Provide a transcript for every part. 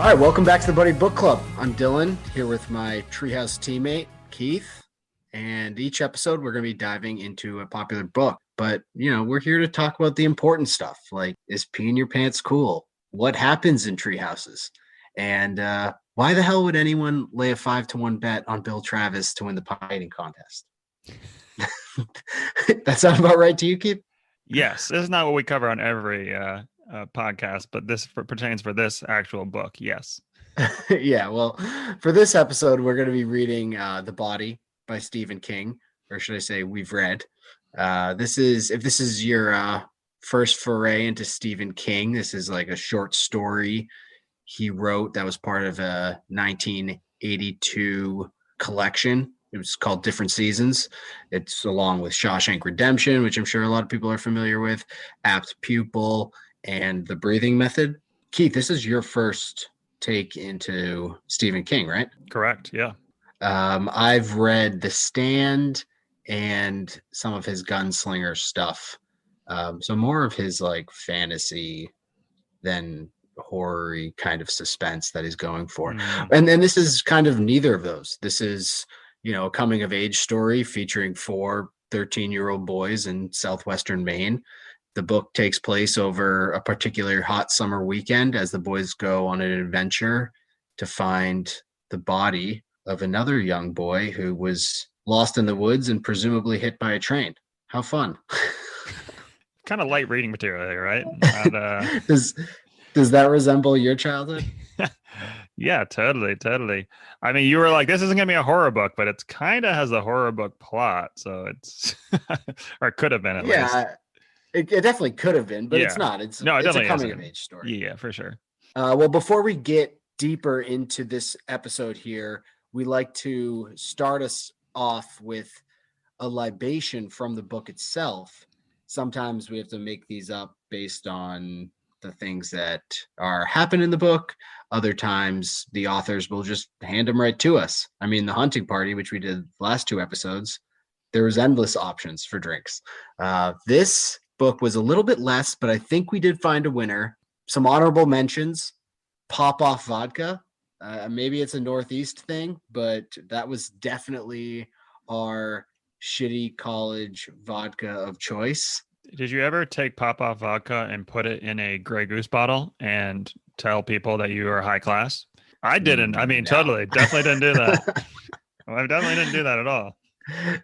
All right, welcome back to the Buddy Book Club. I'm Dylan, here with my Treehouse teammate, Keith. And each episode, we're going to be diving into a popular book. But, we're here to talk about the important stuff, like, is peeing your pants cool? What happens in treehouses? And why the hell would anyone lay a 5-1 bet on Bill Travis to win the pie eating contest? That sound about right to you, Keith? Yes, this is not what we cover on every podcast, but this pertains for this actual book. Yes. Yeah, well, for this episode, we're going to be reading The Body by Stephen King, or should I say we've read. If this is your first foray into Stephen King, this is like a short story he wrote that was part of a 1982 collection. It was called Different Seasons. It's along with Shawshank Redemption, which I'm sure a lot of people are familiar with, Apt Pupil, and The Breathing Method. Keith, this is your first take into Stephen King, right? Correct. Yeah. I've read The Stand and some of his gunslinger stuff. So more of his like fantasy than horror-y kind of suspense that he's going for. And then this is kind of neither of those. This is, a coming of age story featuring 4 13-year-old boys in southwestern Maine. The book takes place over a particular hot summer weekend as the boys go on an adventure to find the body of another young boy who was lost in the woods and presumably hit by a train. How fun. Kind of light reading material there, right? Not, Does that resemble your childhood? Yeah, totally. I mean, you were like, this isn't going to be a horror book, but it's kind of has a horror book plot. So it's, or it could have been at least. It definitely could have been, but it's not. It's a coming of age story. Yeah, for sure. Well, before we get deeper into this episode here, we like to start us off with a libation from the book itself. Sometimes we have to make these up based on the things that are happen in the book. Other times the authors will just hand them right to us. I mean, The Hunting Party, which we did the last 2 episodes, there was endless options for drinks. This book was a little bit less, but I think we did find a winner. Some honorable mentions: Pop Off Vodka. Maybe it's a Northeast thing, but that was definitely our shitty college vodka of choice. Did you ever take Pop Off vodka and put it in a Grey Goose bottle and tell people that you were high class? I didn't. I mean, no. Totally. Definitely didn't do that. I definitely didn't do that at all.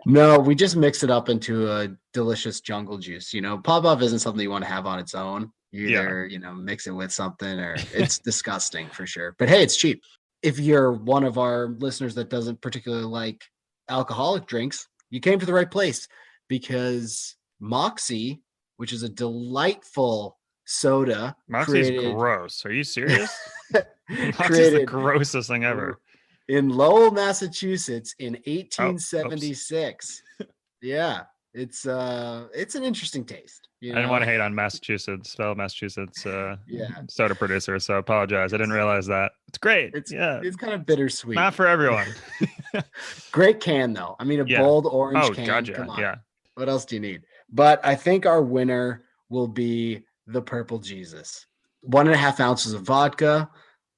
No, we just mix it up into a delicious jungle juice. Pop Off isn't something you want to have on its own. You either, mix it with something, or it's disgusting for sure. But hey, it's cheap. If you're one of our listeners that doesn't particularly like alcoholic drinks, you came to the right place, because Moxie, which is a delightful soda. Moxie's gross. Are you serious? Moxie's the grossest thing ever. In Lowell, Massachusetts in 1876. Yeah, it's an interesting taste. I didn't want to hate on Massachusetts, fellow Massachusetts soda producer, so I apologize. I didn't realize that. It's great. It's kind of bittersweet. Not for everyone. Great can though. I mean, a bold orange can. Gotcha. Come on. Yeah. What else do you need? But I think our winner will be the Purple Jesus. 1.5 ounces of vodka,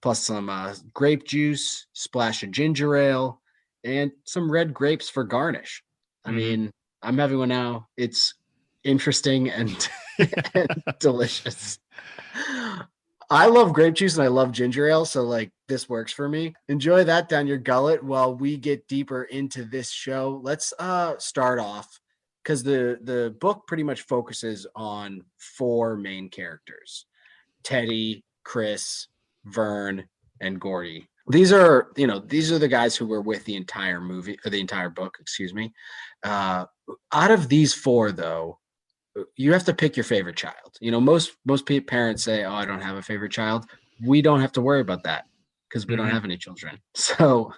plus some grape juice, splash of ginger ale, and some red grapes for garnish. I mean, I'm having one now. It's interesting and, and delicious. I love grape juice and I love ginger ale, so this works for me. Enjoy that down your gullet while we get deeper into this show. Let's start off, because the book pretty much focuses on 4 main characters: Teddy, Chris, Vern, and Gordy. These are the guys who were with the entire movie, or the entire book, excuse me. Out of these 4, though, you have to pick your favorite child. Most parents say, "Oh, I don't have a favorite child." We don't have to worry about that because we don't have any children. So,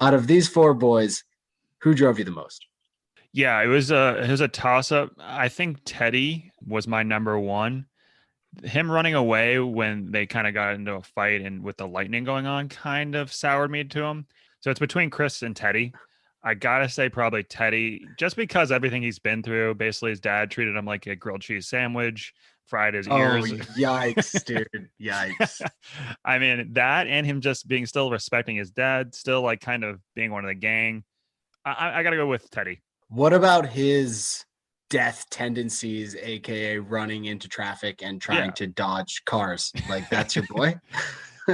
out of these 4 boys, who drove you the most? Yeah, it was a toss-up. I think Teddy was my number 1. Him running away when they kind of got into a fight and with the lightning going on kind of soured me to him. So it's between Chris and Teddy. I gotta say probably Teddy, just because everything he's been through. Basically, his dad treated him like a grilled cheese sandwich. fried his Oh, ears. yikes, dude. Yikes. I mean, that and him just being still respecting his dad, still like kind of being one of the gang. I got to go with Teddy. What about his death tendencies, aka running into traffic and trying Yeah. to dodge cars? Like, that's your boy?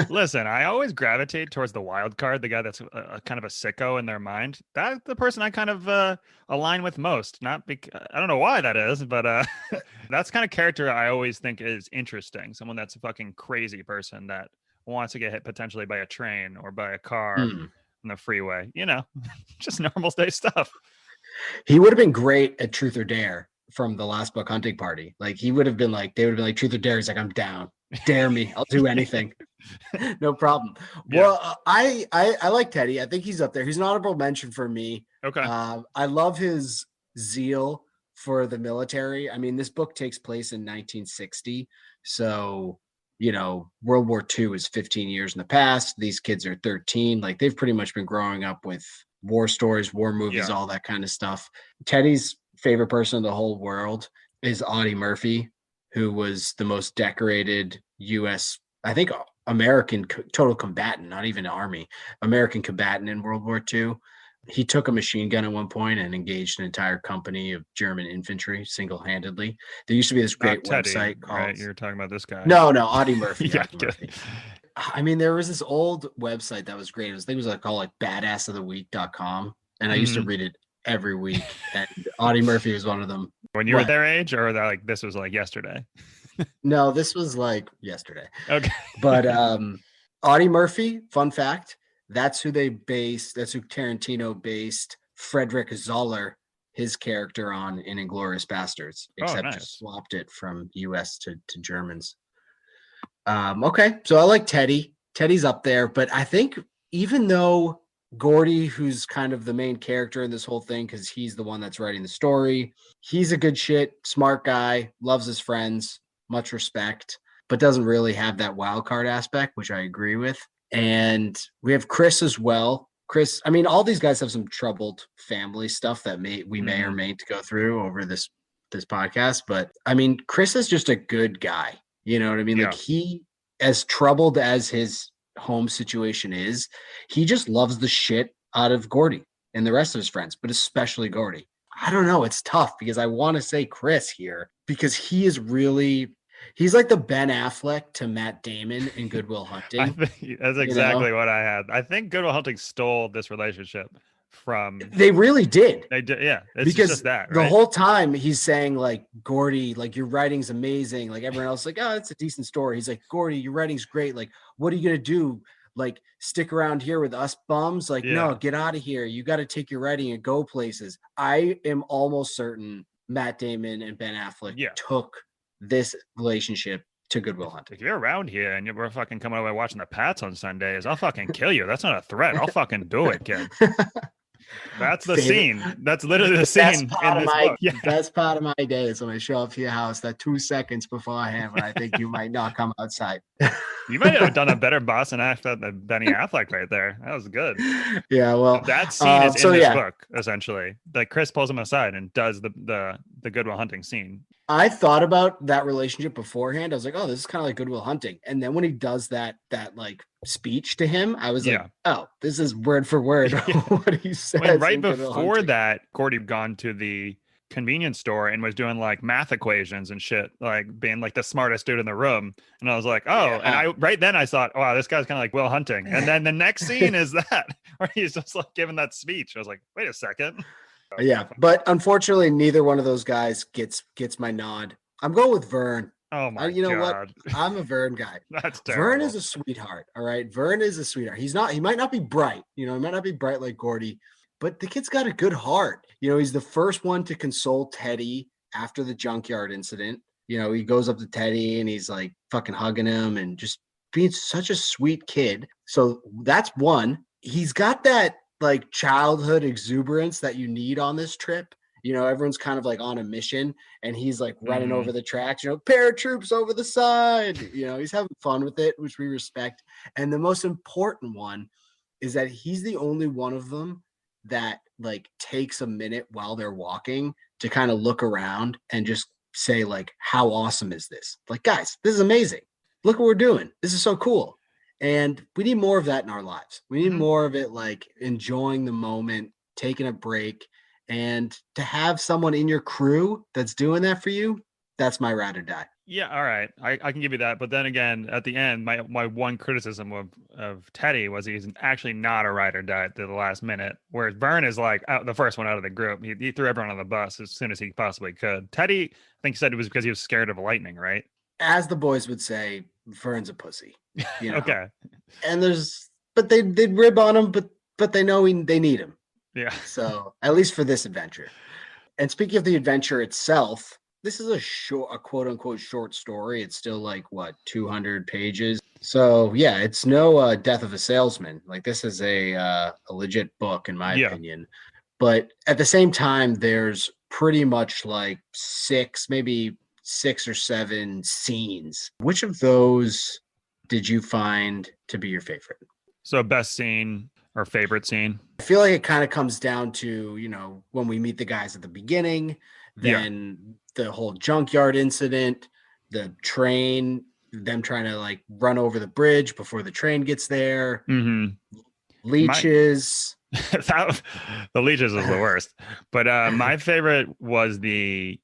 Listen, I always gravitate towards the wild card, the guy that's a kind of a sicko in their mind. That's the person I kind of align with most. Not because I don't know why that is, but that's kind of character I always think is interesting. Someone that's a fucking crazy person that wants to get hit potentially by a train or by a car Hmm. on the freeway. You know, just normal day stuff. He would have been great at Truth or Dare from the Last Buck Hunting Party. Like, he would have been like, they would have been like, Truth or Dare. He's like, I'm down. Dare me. I'll do anything. No problem. Yeah. Well, I like Teddy. I think he's up there. He's an honorable mention for me. Okay. I love his zeal for the military. I mean, this book takes place in 1960, so World War II is 15 years in the past. These kids are 13. Like, they've pretty much been growing up with war stories, war movies, Yeah. all that kind of stuff. Teddy's favorite person in the whole world is Audie Murphy, who was the most decorated U.S. I think American total combatant, not even Army, American combatant in World War II. He took a machine gun at one point and engaged an entire company of German infantry single-handedly. There used to be this great Not Teddy, website called right? You're talking about this guy. No, Audie Murphy. Yeah. Audie Murphy. I mean, there was this old website that was great. I think it was like called like badassoftheweek.com. And I used to read it every week. And Audie Murphy was one of them. When you were their age, or that like this was like yesterday? No, this was like yesterday. Okay. But Audie Murphy, fun fact, that's who Tarantino based Frederick Zoller, his character, on in Inglourious Bastards, except nice. just swapped it from US to Germans. Okay, so I like Teddy. Teddy's up there, but I think even though Gordy, who's kind of the main character in this whole thing because he's the one that's writing the story, he's a good shit, smart guy, loves his friends, much respect, but doesn't really have that wild card aspect, which I agree with. And we have Chris as well. Chris, I mean, all these guys have some troubled family stuff that we may or may to go through over this podcast. But I mean, Chris is just a good guy. You know what I mean? Yeah. Like, he, as troubled as his home situation is, he just loves the shit out of Gordy and the rest of his friends, but especially Gordy. I don't know. It's tough because I want to say Chris here because he's like the Ben Affleck to Matt Damon in Good Will Hunting. That's exactly what I had. I think Good Will Hunting stole this relationship from. They really did. They did, yeah. It's because just that, right? The whole time he's saying like, Gordy, like, your writing's amazing. Like, everyone else like, oh, it's a decent story. He's like, Gordy, your writing's great. Like, what are you gonna do? Like, stick around here with us bums? Like, no, get out of here. You got to take your writing and go places. I am almost certain Matt Damon and Ben Affleck took this relationship to Good Will Hunting. If you're around here and we're fucking coming over watching the Pats on Sundays, I'll fucking kill you. That's not a threat. I'll fucking do it, kid. That's the scene. That's literally the scene in this book. The best part of my day is when I show up to your house that 2 seconds beforehand when I think you might not come outside. You might have done a better Boston accent than Benny Affleck right there. That was good. Yeah, well, that scene is in this book, essentially. Like, Chris pulls him aside and does the Good Will Hunting scene. I thought about that relationship beforehand. I was like, oh, this is kind of like Good Will Hunting. And then when he does that like speech to him, I was like, oh, this is word for word what he says. When right before that, Gordy had gone to the convenience store and was doing like math equations and shit, like being like the smartest dude in the room. And I was like, oh, and right then I thought, wow, this guy's kind of like Will Hunting. And then the next scene is that where he's just like giving that speech. I was like, wait a second. Yeah, but unfortunately, neither one of those guys gets my nod. I'm going with Vern. Oh my God. You know what? I'm a Vern guy. That's terrible. Vern is a sweetheart. All right. Vern is a sweetheart. He might not be bright, he might not be bright like Gordy, but the kid's got a good heart. He's the first one to console Teddy after the junkyard incident. He goes up to Teddy and he's like fucking hugging him and just being such a sweet kid. So that's one. He's got that like childhood exuberance that you need on this trip. Everyone's kind of like on a mission and he's like running over the tracks, paratroops over the side, he's having fun with it, which we respect. And the most important one is that he's the only one of them that like takes a minute while they're walking to kind of look around and just say like, how awesome is this? Like, guys, this is amazing. Look what we're doing. This is so cool. And we need more of that in our lives. We need more of it, like enjoying the moment, taking a break, and to have someone in your crew that's doing that for you. That's my ride or die. Yeah, all right. I can give you that. But then again, at the end, my one criticism of Teddy was he's actually not a ride or die at the last minute. Whereas Vern is like the first one out of the group. He threw everyone on the bus as soon as he possibly could. Teddy, I think he said it was because he was scared of lightning, right? As the boys would say, Vern's a pussy. You know? Okay. And but they'd rib on him, but they know they need him. Yeah. So at least for this adventure. And speaking of the adventure itself, this is a quote unquote short story. It's still like 200 pages. So yeah, it's no Death of a Salesman. Like this is a legit book in my opinion. But at the same time, there's pretty much like maybe 6 or 7 scenes. Which of those did you find to be your favorite? So best scene or favorite scene? I feel like it kind of comes down to, when we meet the guys at the beginning, then the whole junkyard incident, the train, them trying to like run over the bridge before the train gets there, leeches. The leeches is the worst. But my favorite was the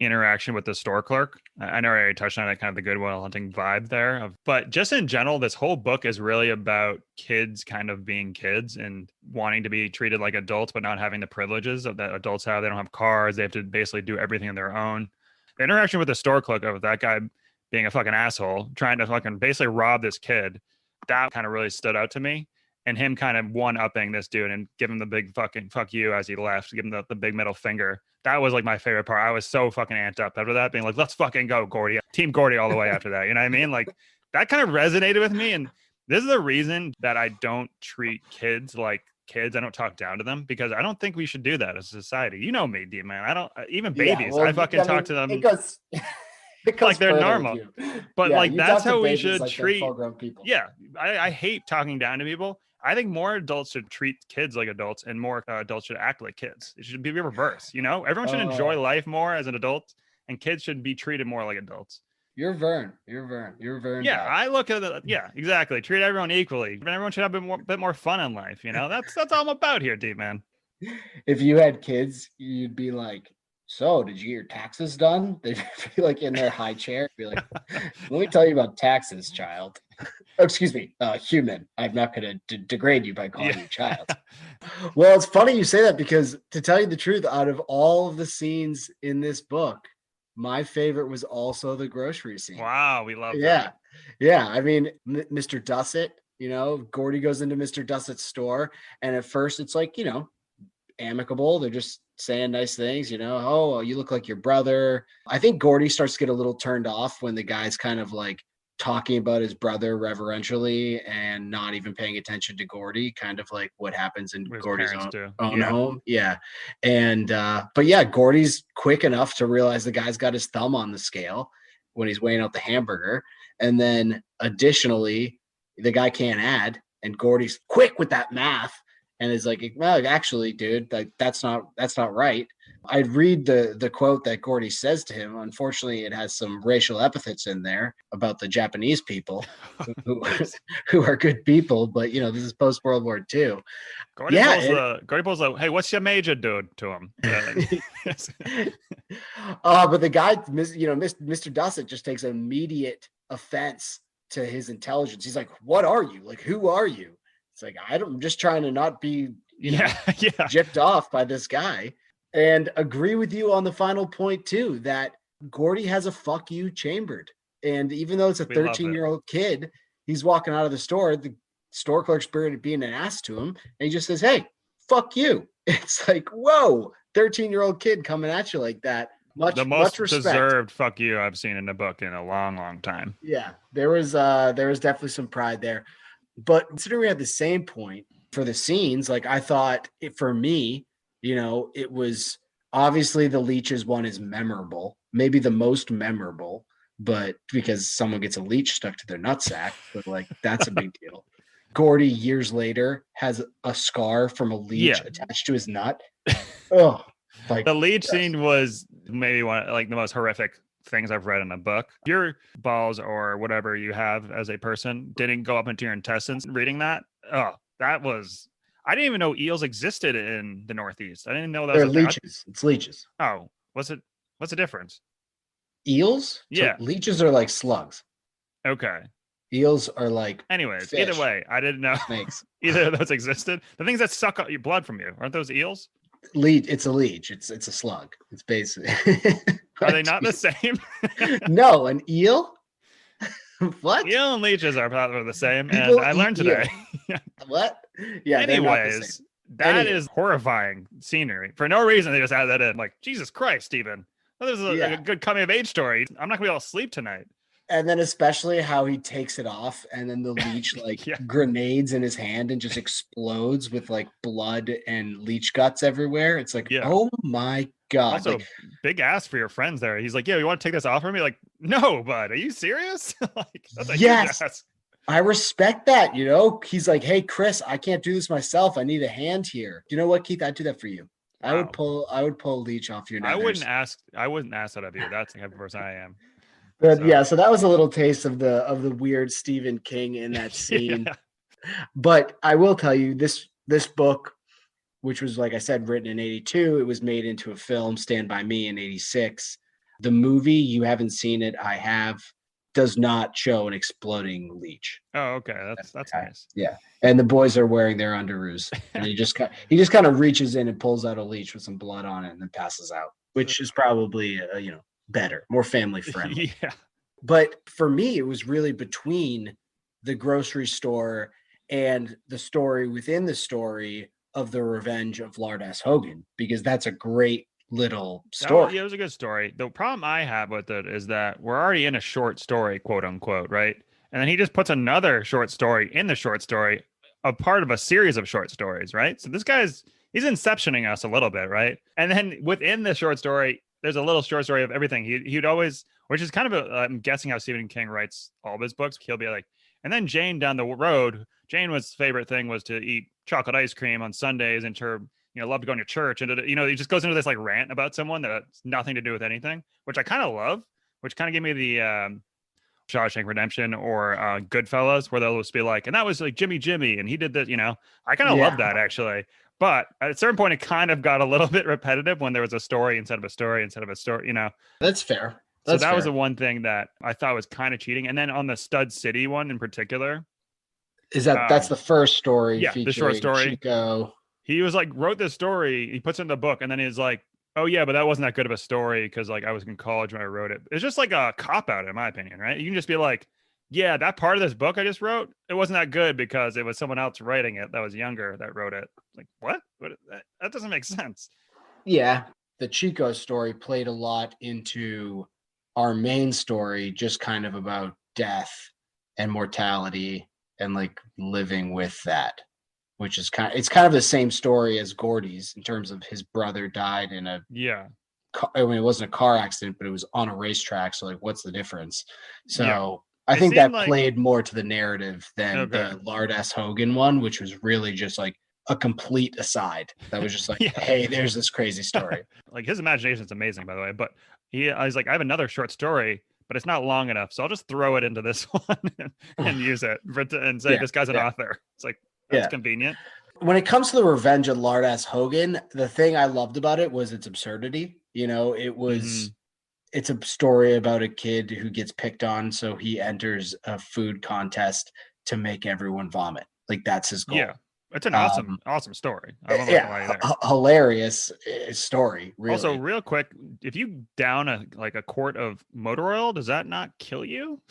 interaction with the store clerk. I know I already touched on it, kind of the Good Will Hunting vibe there. But just in general, this whole book is really about kids kind of being kids and wanting to be treated like adults, but not having the privileges that adults have. They don't have cars. They have to basically do everything on their own. The interaction with the store clerk of that guy being a fucking asshole, trying to fucking basically rob this kid, that kind of really stood out to me. And him kind of one-upping this dude and give him the big fucking fuck you as he left, give him the big middle finger. That was like my favorite part. I was so fucking amped up after that, being like, let's fucking go, Gordy. Team Gordy all the way after that. You know what I mean? Like that kind of resonated with me. And this is the reason that I don't treat kids like kids. I don't talk down to them because I don't think we should do that as a society. You know me, D man. I don't even babies. I fucking talk to them. It goes like they're normal. But like that's how we should like treat people. Yeah. I hate talking down to people. I think more adults should treat kids like adults and more adults should act like kids. It should be reverse, Everyone should enjoy life more as an adult and kids should be treated more like adults. You're Vern. Yeah, I look at it. Yeah, exactly. Treat everyone equally. Everyone should have a bit more fun in life, That's all I'm about here, D-man. If you had kids, you'd be like, so did you get your taxes done? They'd be like in their high chair, be like, let me tell you about taxes, child. Oh, excuse me, human. I'm not going to degrade you by calling you child. Well, it's funny you say that because to tell you the truth, out of all of the scenes in this book, my favorite was also the grocery scene. Wow, we love that. Yeah. I mean, Mr. Dussett, Gordy goes into Mr. Dussett's store, and at first it's like, amicable. They're just saying nice things, oh, you look like your brother. I think Gordy starts to get a little turned off when the guy's kind of like talking about his brother reverentially and not even paying attention to Gordy, kind of like what happens in Gordy's own home. Yeah. And but yeah, Gordy's quick enough to realize the guy's got his thumb on the scale when he's weighing out the hamburger. And then additionally, the guy can't add, and Gordy's quick with that math and is like, well, actually, dude, that's not right. I'd read the quote that Gordy says to him. Unfortunately, it has some racial epithets in there about the Japanese people who are good people, but this is post World War II. Gordy pulls the, hey, what's your major, dude, to him? But the guy, Mr. Dussett just takes immediate offense to his intelligence. He's like, what are you? Like, who are you? It's like, I'm just trying to not be, gypped off by this guy. And agree with you on the final point too, that Gordy has a fuck you chambered. And even though it's a 13-year-old kid, he's walking out of the store, the store clerk's being an ass to him, and he just says, hey, fuck you. It's like, whoa, 13-year-old kid coming at you like that. Much respect. Deserved fuck you I've seen in the book in a long, long time. Yeah, there was definitely some pride there. But considering we had the same point for the scenes, like I thought for me, it was obviously the leeches one is memorable, maybe the most memorable, but because someone gets a leech stuck to their nutsack, but like that's a big deal. Gordy years later has a scar from a leech attached to his nut. Oh, like the leech scene was maybe one like the most horrific things I've read in a book. Your balls or whatever you have as a person didn't go up into your intestines reading that. Oh, that was, I didn't even know eels existed in the Northeast. I didn't know that was They're a thing. leeches. It's leeches. Oh, what's the difference? Eels? Yeah. Leeches are like slugs. Okay. Eels are like Anyways, fish, either way, I didn't know snakes. either of those existed. The things that suck out your blood from you, aren't those eels? Leech. It's a leech. It's a slug. It's basically. Are they not the same? No, an eel. What? Eel and leeches are probably the same, People and I eat learned today. What? Yeah, they're not the Anyways, same. that is horrifying scenery. For no reason, they just added that in. Like, Jesus Christ, Stephen. Well, this is a good coming of age story. I'm not gonna be able to sleep tonight. And then especially how he takes it off, and then the leech like grenades in his hand and just explodes with like blood and leech guts everywhere. It's like, oh my God. Also, like, big ass for your friends there. He's like, yeah, you want to take this off from me? Like, no, bud, are you serious? Like, that's a huge ass. I respect that, you know. He's like, hey, Chris, I can't do this myself. I need a hand here. You know what, Keith? I'd do that for you. Wow. I would pull a leech off your nethers. I wouldn't ask that of you. That's the type of person I am. But so that was a little taste of the weird Stephen King in that scene. But I will tell you, this book, which was, like I said, written in 1982, it was made into a film, Stand By Me, in 1986. The movie, you haven't seen it, I have, does not show an exploding leech. Oh, okay. That's nice. Yeah. And the boys are wearing their underoos. And he just kind of reaches in and pulls out a leech with some blood on it and then passes out, which is probably better, more family friendly. Yeah. But for me, it was really between the grocery store and the story within the story of the revenge of Lardass Hogan, because that's a great little story. It was a good story. The problem I have with it is that we're already in a short story, quote unquote, right? And then he just puts another short story in the short story, a part of a series of short stories, right? So this he's inceptioning us a little bit, right? And then within the short story, there's a little short story of everything. He'd always, which is kind of I'm guessing how Stephen King writes all of his books. He'll be like, and then Jane down the road, Jane's favorite thing was to eat chocolate ice cream on Sundays and her, loved going to church. And, he just goes into this like rant about someone that's nothing to do with anything, which I kind of love, which kind of gave me the Shawshank Redemption or Goodfellas, where they'll just be like, and that was like Jimmy, and he did this, I kind of love that actually. But at a certain point, it kind of got a little bit repetitive when there was a story instead of a story. That's fair. So that was the one thing that I thought was kind of cheating. And then on the Stud City one in particular. That's the first story? Yeah, the short story. Chico. He was like, wrote this story. He puts it in the book. And then he's like, oh yeah, but that wasn't that good of a story because like I was in college when I wrote it. It's just like a cop out in my opinion, right? You can just be like, yeah, that part of this book I just wrote, it wasn't that good because it was someone else writing it that was younger that wrote it. Like, what? That doesn't make sense. Yeah. The Chico story played a lot into our main story, just kind of about death and mortality and like living with that, which is it's kind of the same story as Gordy's in terms of his brother died in it wasn't a car accident, but it was on a racetrack. So like, what's the difference? So I think that played more to the narrative than the Lardass Hogan one, which was really just like a complete aside. That was just like, hey, there's this crazy story. Like his imagination is amazing, by the way. But I was like, I have another short story, but it's not long enough, so I'll just throw it into this one and use it and say this guy's an author. It's like that's convenient. When it comes to the revenge of Lardass Hogan, the thing I loved about it was its absurdity. It was. It's a story about a kid who gets picked on, so he enters a food contest to make everyone vomit. Like that's his goal. Yeah, it's an awesome story. Hilarious story. Really. Also, real quick, if you down a quart of motor oil, does that not kill you?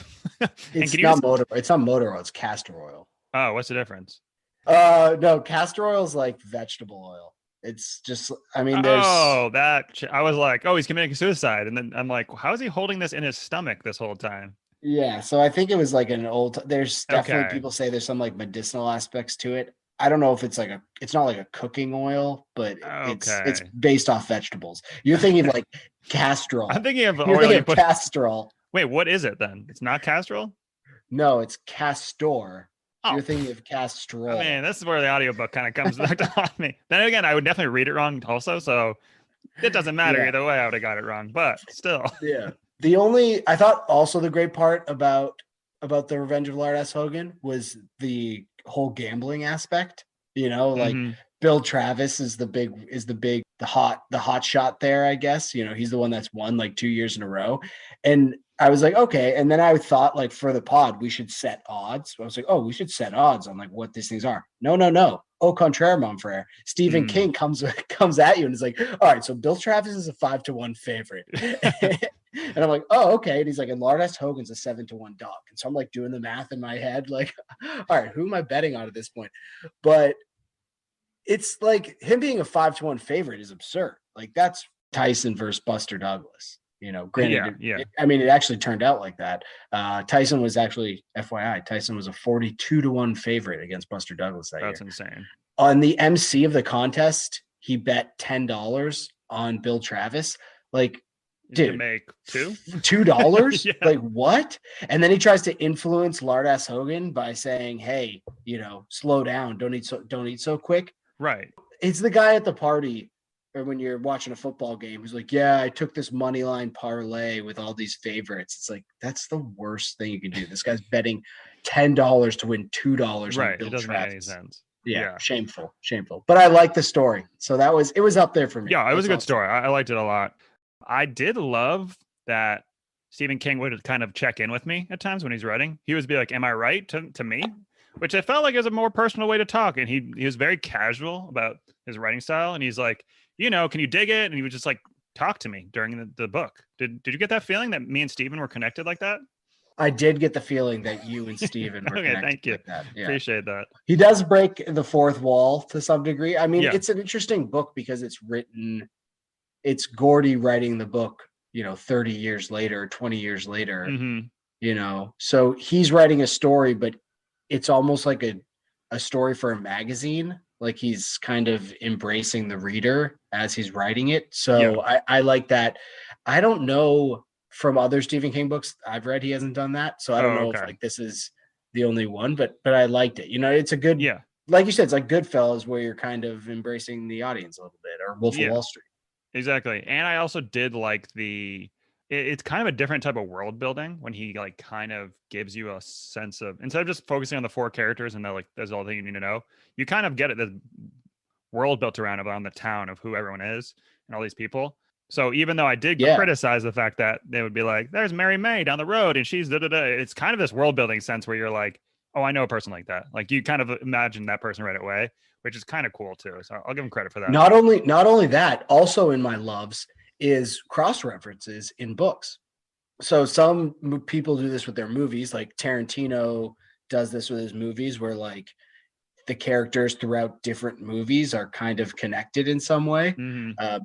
It's not motor oil. It's castor oil. Oh, what's the difference? No, castor oil is like vegetable oil. It's just, I was like, he's committing suicide. And then I'm like, how is he holding this in his stomach this whole time? Yeah. So I think it was like there's definitely people say there's some like medicinal aspects to it. I don't know if it's it's not like a cooking oil, but it's based off vegetables. You're thinking like castrol. I'm thinking of oil. Castrol. Wait, what is it then? It's not castrol? No, it's castor. You're thinking of castrol. Man, this is where the audiobook kind of comes back to haunt me. Then again, I would definitely read it wrong also. So It doesn't matter Yeah. either way. I would have got it wrong, but still. Yeah. I thought also the great part about the Revenge of Lard S. Hogan was the whole gambling aspect. Like Hmm. Bill Travis is the hot shot there, I guess. He's the one that's won like 2 years in a row. And I was like, okay. And then I thought like for the pod, we should set odds. I was like, oh, we should set odds on like what these things are. No, no, no. Au contraire, mon frere. Stephen King comes at you and is like, all right, so Bill Travis is a 5-1 favorite. And I'm like, oh, okay. And he's like, and Lard S. Hogan's a 7-1 dog. And so I'm like doing the math in my head, like, all right, who am I betting on at this point? But it's like him being a 5-1 favorite is absurd. Like that's Tyson versus Buster Douglas. Granted, Yeah. it actually turned out like that. Tyson was actually, FYI, Tyson was a 42-1 favorite against Buster Douglas that year. That's insane. On the MC of the contest, he bet $10 on Bill Travis. Like, dude, to make $2? Yeah. Like what? And then he tries to influence Lard S. Hogan by saying, hey, slow down, don't eat so quick. Right. It's the guy at the party or when you're watching a football game who's like, yeah, I took this money line parlay with all these favorites. It's like, that's the worst thing you can do. This guy's betting $10 to win $2 right. on Bill It doesn't Travis. make any sense. Yeah, shameful. But I like the story. So it was up there for me. Yeah, it was a good story. I liked it a lot. I did love that Stephen King would kind of check in with me at times when he's writing. He would be like, am I right to me? Which I felt like is a more personal way to talk. And he was very casual about his writing style. And he's like, can you dig it? And he would just like talk to me during the book. Did you get that feeling that me and Stephen were connected like that? I did get the feeling that you and Stephen were okay, connected. Thank you. Like that. Yeah. Appreciate that. He does break the fourth wall to some degree. I mean, Yeah. It's an interesting book because it's Gordy writing the book, 30 years later, 20 years later, so he's writing a story, but it's almost like a story for a magazine. Like he's kind of embracing the reader as he's writing it. So I like that. I don't know from other Stephen King books I've read, he hasn't done that. So I don't know if like this is the only one, but I liked it. It's a good, like you said, it's like Goodfellas where you're kind of embracing the audience a little bit, or Wolf of Wall Street. Exactly. And I also did like it's kind of a different type of world building when he like kind of gives you a sense of, instead of just focusing on the four characters and like that's all that you need to know, you kind of get it, the world built around the town of who everyone is and all these people. So even though I did criticize the fact that they would be like, there's Mary May down the road and she's da-da-da, it's kind of this world building sense where you're like, oh, I know a person like that. Like you kind of imagine that person right away, which is kind of cool too. So I'll give him credit for that. Not only that, also in my loves is cross references in books. So some people do this with their movies, like Tarantino does this with his movies where like the characters throughout different movies are kind of connected in some way.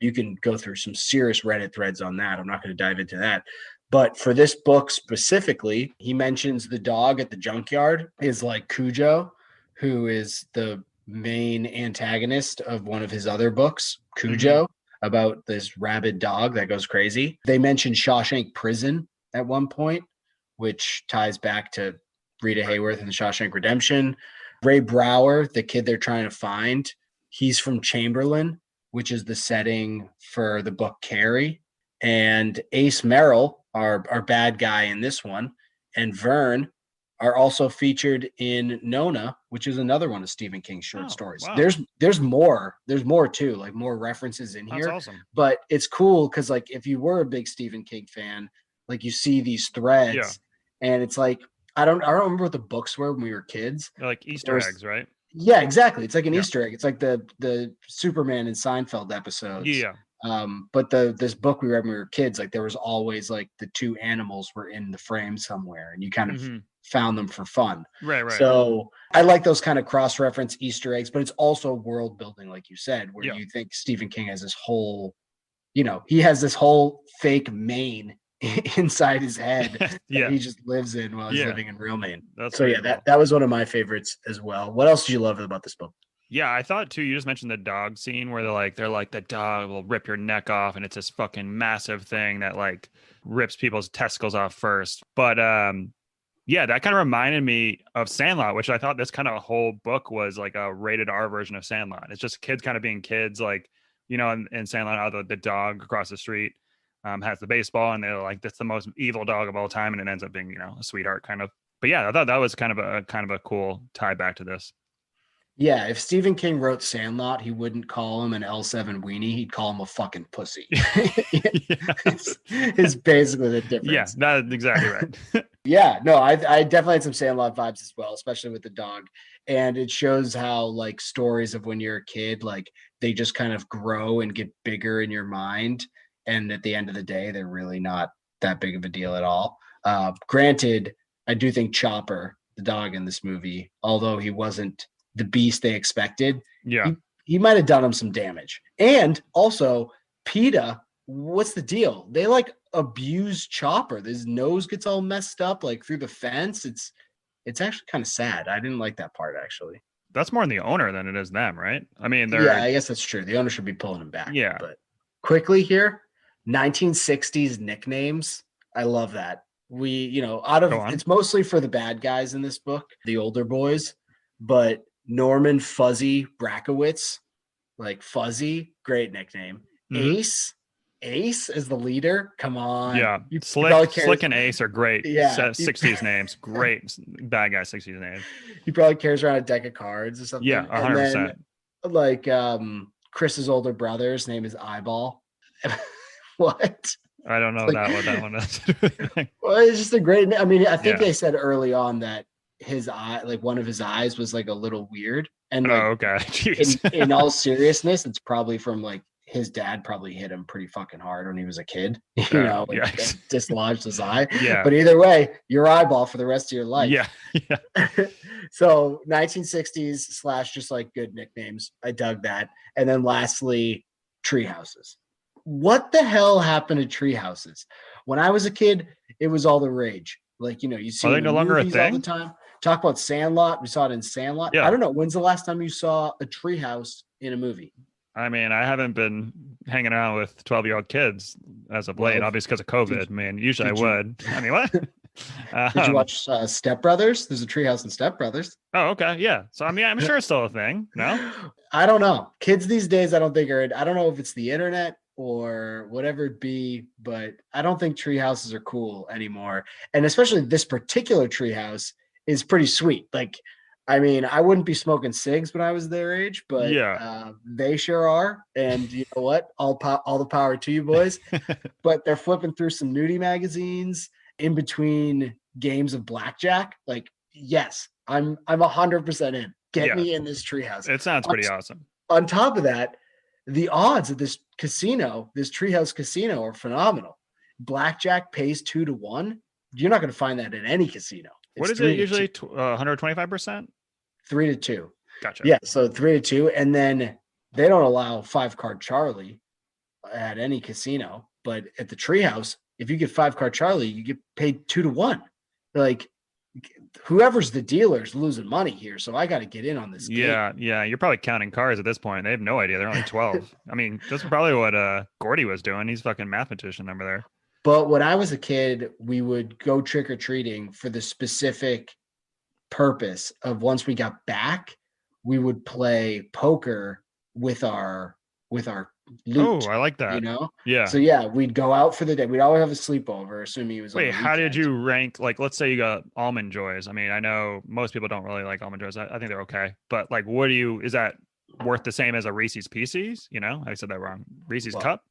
You can go through some serious Reddit threads on that. I'm not going to dive into that. But for this book specifically, he mentions the dog at the junkyard is like Cujo, who is the main antagonist of one of his other books, Cujo, about this rabid dog that goes crazy. They mention Shawshank Prison at one point, which ties back to Rita Hayworth and the Shawshank Redemption. Ray Brower, the kid they're trying to find, he's from Chamberlain, which is the setting for the book Carrie. And Ace Merrill, our bad guy in this one, and Vern are also featured in Nona, which is another one of Stephen King's short stories. Wow. There's more too, like more references in here. That's awesome. But it's cool because like if you were a big Stephen King fan, like you see these threads and it's like I don't remember what the books were when we were kids. They're like Easter eggs, right? Yeah, exactly. It's like an Easter egg. It's like the Superman and Seinfeld episodes. Yeah. But this book we read when we were kids, like there was always like the two animals were in the frame somewhere, and you kind of found them for fun. Right. So I like those kind of cross-reference Easter eggs, but it's also world building, like you said, where you think Stephen King has this whole, he has this whole fake Maine inside his head that he just lives in while he's living in real Maine. That was one of my favorites as well. What else did you love about this book? Yeah, I thought too, you just mentioned the dog scene where they're like the dog will rip your neck off and it's this fucking massive thing that like rips people's testicles off first. But that kind of reminded me of Sandlot, which I thought this kind of whole book was like a rated R version of Sandlot. It's just kids kind of being kids, like you know, in Sandlot, how the dog across the street has the baseball, and they're like, that's the most evil dog of all time, and it ends up being, you know, a sweetheart kind of. But yeah, I thought that was kind of a cool tie back to this. Yeah, if Stephen King wrote Sandlot, he wouldn't call him an L7 weenie. He'd call him a fucking pussy. Yeah. It's basically the Yeah, difference. that's exactly right. Yeah, no, I definitely had some Sandlot vibes as well, especially with the dog. And it shows how like stories of when you're a kid, like they just kind of grow and get bigger in your mind. And at the end of the day, they're really not that big of a deal at all. Granted, I do think Chopper, the dog in this movie, although he wasn't the beast they expected, Yeah. he might have done him some damage. And also, PETA, what's the deal? They like abuse Chopper. His nose gets all messed up like through the fence. It's actually kind of sad. I didn't like that part actually. That's more in the owner than it is them, right? I mean, Yeah, they're I guess that's true. The owner should be pulling him back. yeah. But quickly here, 1960s nicknames. I love that. We, you know, out Go of on. it's mostly for the bad guys in this book, the older boys, but Norman Fuzzy Brackowitz, like Fuzzy, great nickname. Mhm. Ace is the leader. Come on. Yeah, He probably Slick cares. and Ace are great. Yeah. 60s names, great bad guy 60s names. He probably carries around a deck of cards or Yeah, something. And then 100%. like Chris's older brother's name is Eyeball. What? I don't know Like, that what that one is. to do with anything. well, it's just a great. I mean, I think Yeah. they said early on that his eye, like one of his eyes, was like a little weird. And Oh, like okay. Jeez. in all seriousness, it's probably from like his dad probably hit him pretty fucking hard when he was a kid, you know, and yikes. dislodged his eye. Yeah. But either way, your eyeball for the rest of your life. Yeah. Yeah. So 1960s slash just like good nicknames. I dug that. And then lastly, tree houses. What the hell happened to tree houses? When I was a kid, it was all the rage. Like, you know, you see Are it they in no the longer a movies all the thing? time. Talk about Sandlot. We saw it in Sandlot. Yeah. I don't know. When's the last time you saw a tree house in a movie? I mean, I haven't been hanging around with 12-year-old kids as of late, Well, obviously because of COVID. I mean, usually I did you- would. I mean, what? Did you watch Step Brothers? There's a treehouse in Step Brothers. Oh, okay. Yeah. So, I mean, I'm sure it's still a thing. No? I don't know. Kids these days, I don't think are. I don't know if it's the internet or whatever it be, but I don't think tree houses are cool anymore. And especially this particular tree house is pretty sweet. Like, I mean, I wouldn't be smoking cigs when I was their age, but Yeah. they sure are. And you know what? All the power to you boys. But they're flipping through some nudie magazines in between games of blackjack. Like, yes, I'm 100% in. Get Yeah. me in this treehouse. It sounds pretty awesome. On top of that, the odds at this casino, this treehouse casino, are phenomenal. Blackjack pays 2-1. You're not going to find that in any casino. What is it usually? 125%? 3-2. Gotcha. Yeah, so 3-2, and then they don't allow 5-card Charlie at any casino, but at the treehouse, if you get 5-card Charlie, you get paid 2-1. Like, whoever's the dealer is losing money here, so I got to get in on this game. Yeah. You're probably counting cards at this point. They have no idea. They're only 12. I mean, that's probably what Gordy was doing. He's fucking mathematician over there. But when I was a kid, we would go trick or treating for the specific purpose of once we got back, we would play poker with our loot. Oh, I like that. You know? Yeah. So yeah, we'd go out for the day. We'd always have a sleepover, assuming it was. Wait, how did you rank? Like, let's say you got almond joys. I mean, I know most people don't really like almond joys. I think they're okay. But like, is that worth the same as a Reese's Pieces? You know, I said that wrong. Reese's Cup.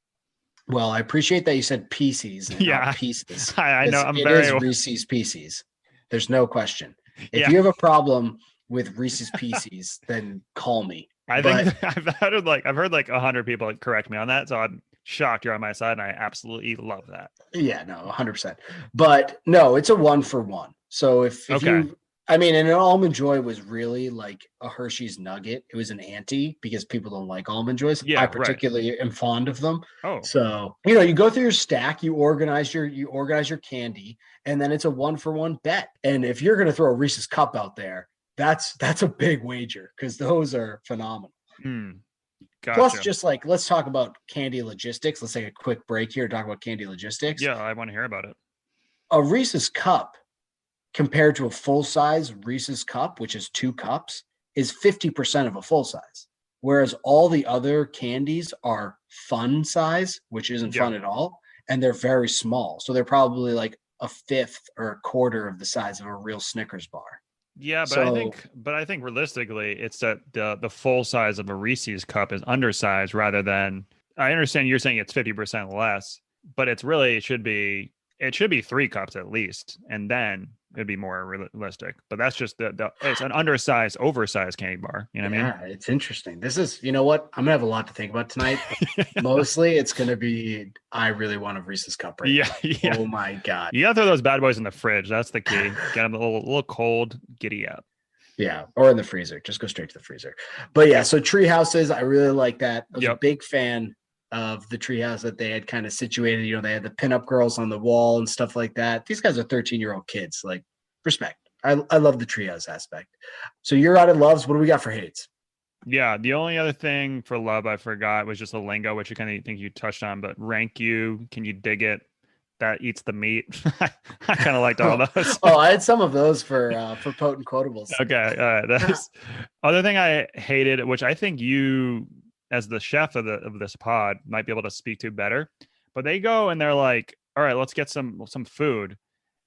Well, I appreciate that you said pieces and not pieces. I know. It is Reese's Pieces. There's no question. If you have a problem with Reese's Pieces, then call me. I think I've heard like 100 people correct me on that, so I'm shocked you're on my side, and I absolutely love that. Yeah, no, 100%. But no, it's a 1-for-1. So if you, I mean, and an Almond Joy was really like a Hershey's Nugget. It was an anti because people don't like Almond Joys. Yeah, I particularly am fond of them. Oh, so you know, you go through your stack, you organize your candy, and then it's a 1-for-1 bet. And if you're gonna throw a Reese's Cup out there, that's a big wager because those are phenomenal. Gotcha. Plus, just like let's talk about candy logistics. Let's take a quick break here to talk about candy logistics. Yeah, I want to hear about it. A Reese's Cup compared to a full-size Reese's Cup, which is 2 cups, is 50% of a full size. whereas all the other candies are fun size, which isn't Yeah. fun at all, and they're very small. So they're probably like a fifth or a quarter of the size of a real Snickers bar. Yeah, So but I think realistically, it's that the full size of a Reese's cup is undersized rather than. I understand you're saying it's 50% less, but it should be 3 cups at least, and then it'd be more realistic. But that's just the it's an undersized, oversized candy bar. You know what I mean? yeah, it's interesting. This is, you know what? I'm gonna have a lot to think about tonight. Mostly it's gonna be I really want a Reese's cup right Yeah, now. yeah. Oh my God. You gotta throw those bad boys in the fridge. That's the key. Get them a little cold. Giddy up. Yeah, or in the freezer. Just go straight to the freezer. But yeah, Yep. so tree houses, I really like that. I was a Yep. big fan of the treehouse that they had kind of situated. You know, they had the pinup girls on the wall and stuff like that. These guys are 13-year-old kids. Like, respect. I love the treehouse aspect. So you're out of loves. What do we got for hates? Yeah, the only other thing for love I forgot was just a lingo, which you kind of think you touched on, but rank you, can you dig it? That eats the meat. I kind of liked all those. Oh, I had some of those for potent quotables. Okay, all right. That's other thing I hated, which I think you, as the chef of this pod, might be able to speak to better. But they go and they're like, "All right, let's get some food,"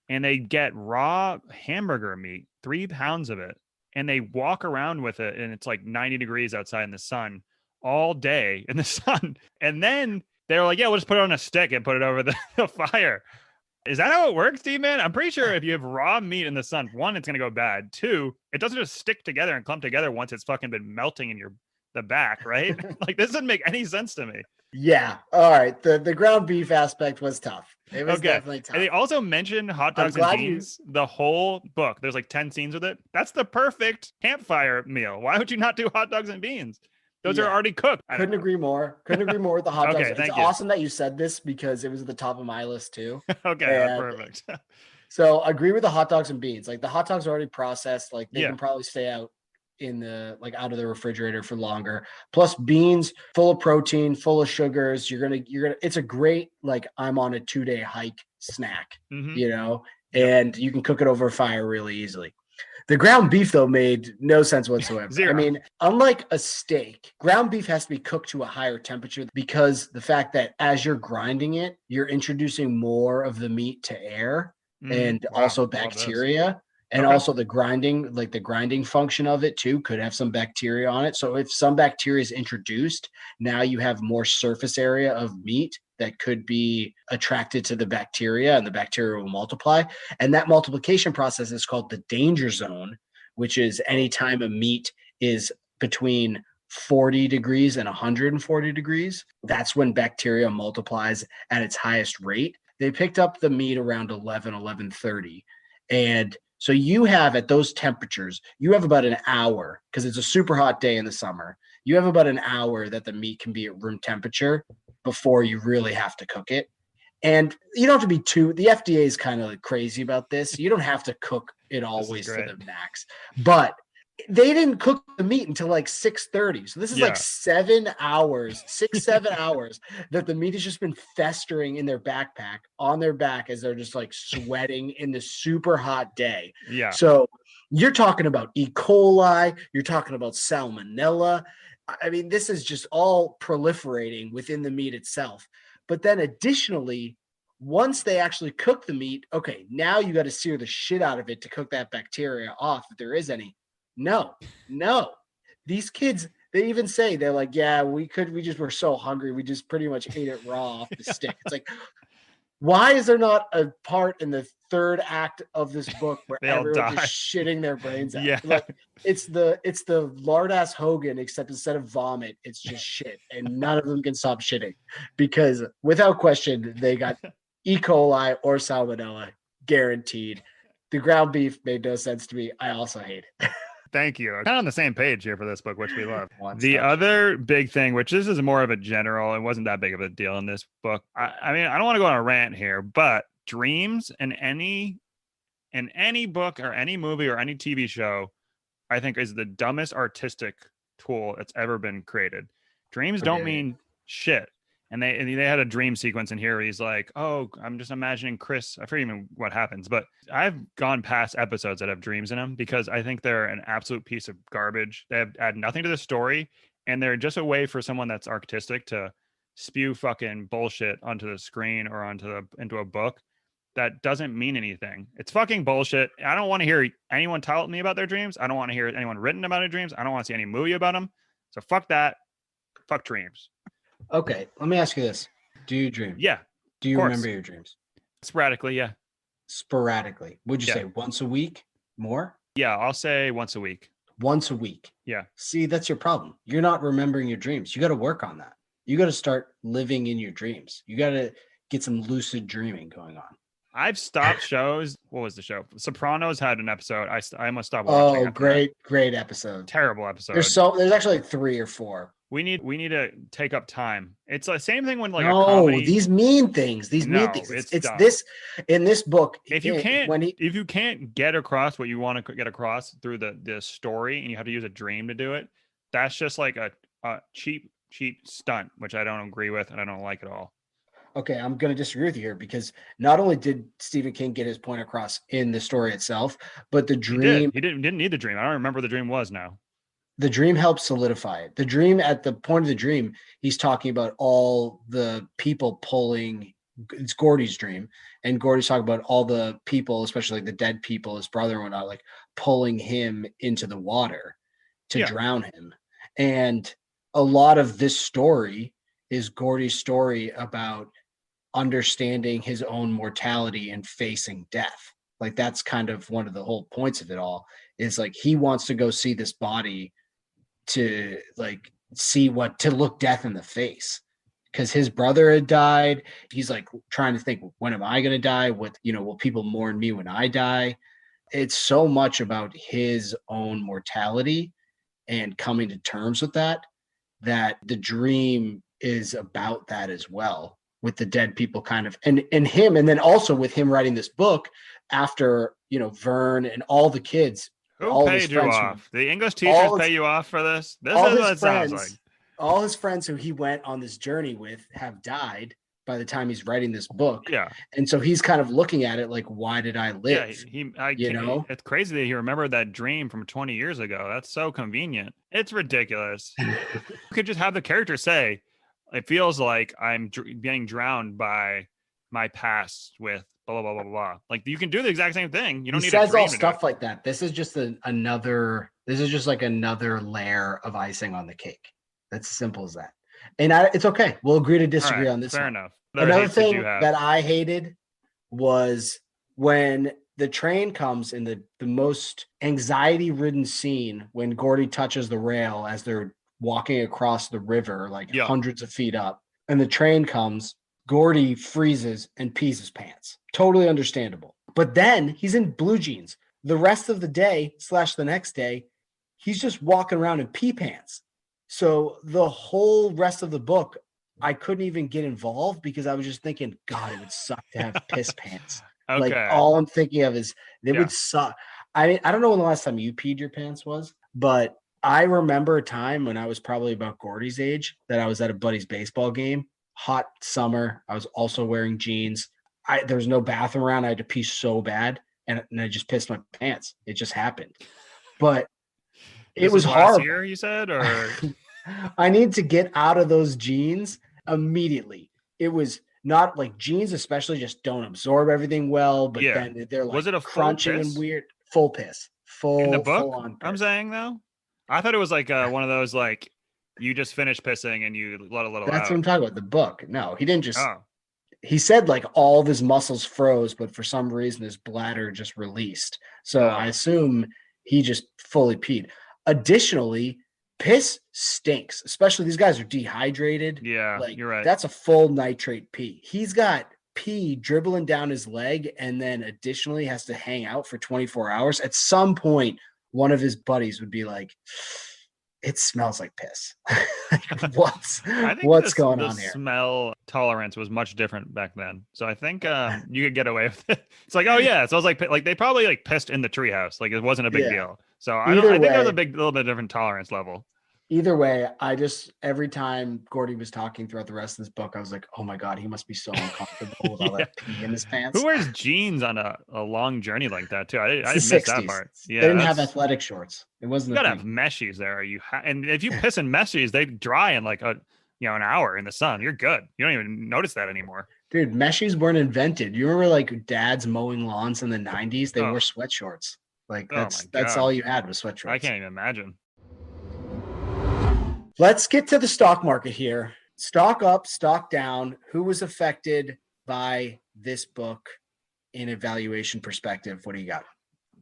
and they get raw hamburger meat, 3 pounds of it, and they walk around with it, and it's like 90 degrees outside in the sun all day in the sun, and then they're like, "Yeah, we'll just put it on a stick and put it over the fire." Is that how it works, Steve, man? I'm pretty sure if you have raw meat in the sun, one, it's gonna go bad. Two, it doesn't just stick together and clump together once it's fucking been melting in the back, right? Like this doesn't make any sense to me. Yeah. All right. The ground beef aspect was tough. It was Okay. definitely tough. And they also mention hot I'm dogs and glad you beans the whole book. There's like 10 scenes with it. That's the perfect campfire meal. Why would you not do hot dogs and beans? Those are yeah. already cooked. Couldn't agree more. Couldn't agree more with the hot dogs. Okay, It's thank you. awesome that you said this because it was at the top of my list too. Okay, And perfect. so agree with the hot dogs and beans. Like the hot dogs are already processed. Like they Yeah. can probably stay out in the like out of the refrigerator for longer. Plus beans, full of protein, full of sugars. You're gonna it's a great like I'm on a 2-day hike snack, Mm-hmm. you know, Yep. and you can cook it over a fire really easily. The ground beef, though, made no sense whatsoever. Zero. I mean, unlike a steak, ground beef has to be cooked to a higher temperature because the fact that as you're grinding it, you're introducing more of the meat to air and Wow, also love this. bacteria. And Okay. also the grinding function of it too could have some bacteria on it. So if some bacteria is introduced, now you have more surface area of meat that could be attracted to the bacteria and the bacteria will multiply. And that multiplication process is called the danger zone, which is anytime a meat is between 40 degrees and 140 degrees. That's when bacteria multiplies at its highest rate. They picked up the meat around 11:30. And so you have at those temperatures, you have about an hour because it's a super hot day in the summer. You have about an hour that the meat can be at room temperature before you really have to cook it. And you don't have to be the FDA is kind of like crazy about this. You don't have to cook it always to the max, but they didn't cook the meat until like 6:30. So this is like 7 hours, 7 hours that the meat has just been festering in their backpack on their back as they're just like sweating in the super hot day. Yeah. So you're talking about E. coli, you're talking about salmonella. I mean, this is just all proliferating within the meat itself. But then additionally, once they actually cook the meat, okay, now you got to sear the shit out of it to cook that bacteria off if there is any. No. These kids, they even say they're like, yeah, we just were so hungry. We just pretty much ate it raw off the stick. It's like, why is there not a part in the third act of this book where everyone's just shitting their brains out? Yeah. Like it's the lard ass Hogan, except instead of vomit, it's just shit. And none of them can stop shitting because without question, they got E. coli or salmonella guaranteed. The ground beef made no sense to me. I also hate it. Thank you. Kind of on the same page here for this book, which we love. The other big thing, which this is more of a general, it wasn't that big of a deal in this book. I mean, I don't want to go on a rant here, but dreams in any book or any movie or any TV show, I think is the dumbest artistic tool that's ever been created. Dreams don't mean shit. And they had a dream sequence in here where he's like, oh, I'm just imagining Chris. I forget even what happens, but I've gone past episodes that have dreams in them because I think they're an absolute piece of garbage. They add nothing to the story. and they're just a way for someone that's artistic to spew fucking bullshit onto the screen or into a book that doesn't mean anything. It's fucking bullshit. I don't want to hear anyone tell me about their dreams. I don't want to hear anyone written about their dreams. I don't want to see any movie about them. So fuck that. Fuck dreams. Okay, let me ask you this: do you dream? Yeah. Do you remember your dreams? Sporadically, yeah. Sporadically. Would you Yeah. say once a week? More? Yeah, I'll say once a week. Once a week. Yeah. See, that's your problem. You're not remembering your dreams. You got to work on that. You got to start living in your dreams. You got to get some lucid dreaming going on. I've stopped shows. What was the show? Sopranos had an episode. I almost stopped watching. Oh, great episode. Terrible episode. There's actually like 3 or 4. We need to take up time. It's the same thing when like no, a comedy. These mean things. It's this in this book. If you can't get across what you want to get across through the story, and you have to use a dream to do it, that's just like a cheap stunt, which I don't agree with and I don't like at all. Okay, I'm going to disagree with you here because not only did Stephen King get his point across in the story itself, but the dream he didn't need the dream. I don't remember what the dream was now. The dream helps solidify it. The dream, at the point of the dream, he's talking about all the people pulling. It's Gordy's dream, and Gordy's talking about all the people, especially like the dead people, his brother and whatnot, like pulling him into the water to drown him. And a lot of this story is Gordy's story about understanding his own mortality and facing death. Like that's kind of one of the whole points of it all, is like he wants to go see this body to like see to look death in the face, because his brother had died. He's like trying to think, when am I going to die? Will people mourn me when I die? It's so much about his own mortality and coming to terms with that the dream is about that as well, with the dead people kind of and him, and then also with him writing this book after Vern and all the kids. Who paid you off? The English teachers pay you off for this? This is what it sounds like. All his friends who he went on this journey with have died by the time he's writing this book. Yeah. And so he's kind of looking at it like, why did I live? Yeah, it's crazy that he remembered that dream from 20 years ago. That's so convenient. It's ridiculous. You could just have the character say, it feels like I'm being drowned by my past with blah, blah, blah, blah, blah. Like you can do the exact same thing. You don't need a dream. He says all stuff like that. This is just like another layer of icing on the cake. That's as simple as that. And it's okay. We'll agree to disagree on this. Fair enough. Another thing that I hated was when the train comes in the most anxiety-ridden scene when Gordy touches the rail as they're walking across the river, like hundreds of feet up, and the train comes. Gordy freezes and pees his pants. Totally understandable. But then he's in blue jeans. The rest of the day / the next day, he's just walking around in pee pants. So the whole rest of the book, I couldn't even get involved because I was just thinking, God, it would suck to have piss pants. Okay. Like all I'm thinking of is they would suck. I don't know when the last time you peed your pants was, but I remember a time when I was probably about Gordy's age that I was at a buddy's baseball game. Hot summer. I was also wearing jeans. There was no bathroom around. I had to pee so bad, and I just pissed my pants. It just happened. But it was hard. Last year, you said, or I need to get out of those jeans immediately. It was not like jeans, especially, just don't absorb everything well. But then they're like, was it a crunching and weird? Full piss. Full in the book. Full on piss. I'm saying though, I thought it was like one of those like. You just finished pissing and you let a little out. That's what I'm talking about. The book. No, he didn't just. Oh. He said like all of his muscles froze, but for some reason his bladder just released. So I assume he just fully peed. Additionally, piss stinks. Especially these guys are dehydrated. Yeah, like, you're right. That's a full nitrate pee. He's got pee dribbling down his leg, and then additionally has to hang out for 24 hours. At some point, one of his buddies would be like, it smells like piss. Like, what's going on here? The smell tolerance was much different back then. So I think you could get away with it. It's like, oh yeah, it smells like they probably like pissed in the treehouse. Like it wasn't a big deal. So I think there's a little bit different tolerance level. Either way, every time Gordy was talking throughout the rest of this book, I was like, oh my God, he must be so uncomfortable with all Yeah. that pee in his pants. Who wears jeans on a long journey like that too? It's I the missed that 60s. part. They Yeah, didn't have that's athletic shorts. It you wasn't a gotta have thing. meshies there. And if you piss in meshies, they dry in like an hour in the sun. You're good. You don't even notice that anymore. Dude, meshies weren't invented. You remember like dads mowing lawns in the 90s? They Oh, wore sweatshorts. Like oh my that's God. all you had was I sweatshorts. can't even imagine. Let's get to the stock market here. Stock up, stock down. Who was affected by this book in a valuation perspective? What do you got?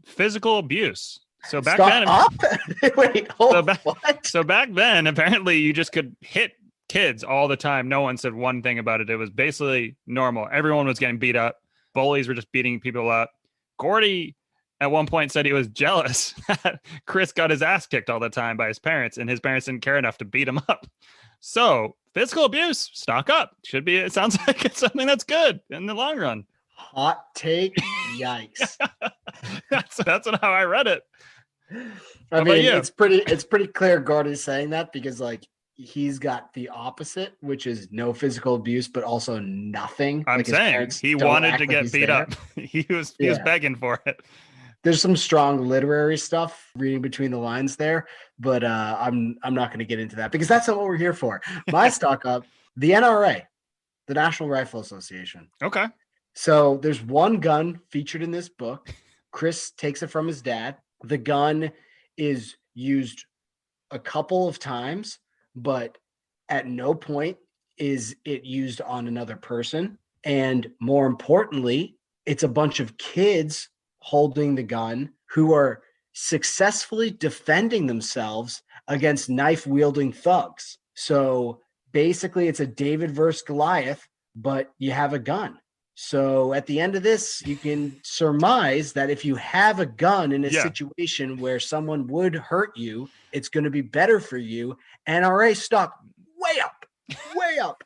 Physical abuse. So back Stock then, up? Wait, what? So back then, apparently you just could hit kids all the time. No one said one thing about it. It was basically normal. Everyone was getting beat up. Bullies were just beating people up. Gordy at one point said he was jealous that Chris got his ass kicked all the time by his parents, and his parents didn't care enough to beat him up. So physical abuse, stock up. Should be. It sounds like it's something that's good in the long run. Hot take. Yikes. That's how I read it. I mean, it's pretty clear Gordy's saying that because like he's got the opposite, which is no physical abuse, but also nothing. I'm like saying he wanted to get beat up. He was begging for it. There's some strong literary stuff reading between the lines there, but I'm not going to get into that because that's not what we're here for. My stock up, the NRA, the National Rifle Association. Okay. So there's one gun featured in this book. Chris takes it from his dad. The gun is used a couple of times, but at no point is it used on another person. And more importantly, it's a bunch of kids holding the gun who are successfully defending themselves against knife-wielding thugs. So basically, it's a David versus Goliath, but you have a gun. So at the end of this, you can surmise that if you have a gun in a situation where someone would hurt you, it's going to be better for you. NRA stock way up, way up.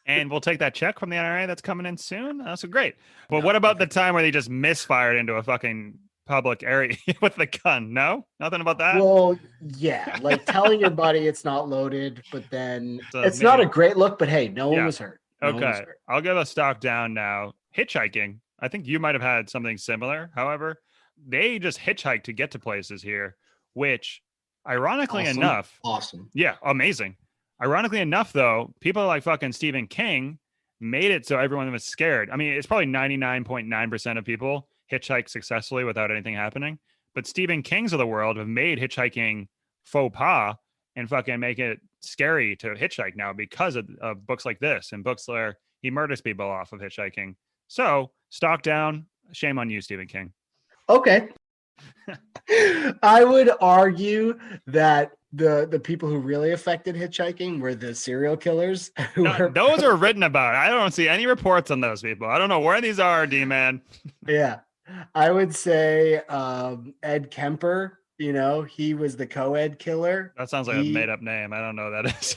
And we'll take that check from the NRA that's coming in soon. That's great. But what about the time where they just misfired into a fucking public area with the gun? No? Nothing about that? Well, yeah. Like telling your buddy it's not loaded, but then it's not a great look, but hey, no one was hurt. Okay. I'll give a stock down now. Hitchhiking. I think you might have had something similar. However, they just hitchhike to get to places here, which ironically enough. Awesome. Yeah, amazing. Ironically enough, though, people like fucking Stephen King made it so everyone was scared. I mean, it's probably 99.9% of people hitchhike successfully without anything happening. But Stephen Kings of the world have made hitchhiking faux pas and fucking make it scary to hitchhike now because of books like this and books where he murders people off of hitchhiking. So stock down. Shame on you, Stephen King. Okay. I would argue that the people who really affected hitchhiking were the serial killers. Those are written about. I don't see any reports on those people. I don't know where these are, D-Man. Yeah. I would say Ed Kemper, he was the co-ed killer. That sounds like a made-up name. I don't know what that is.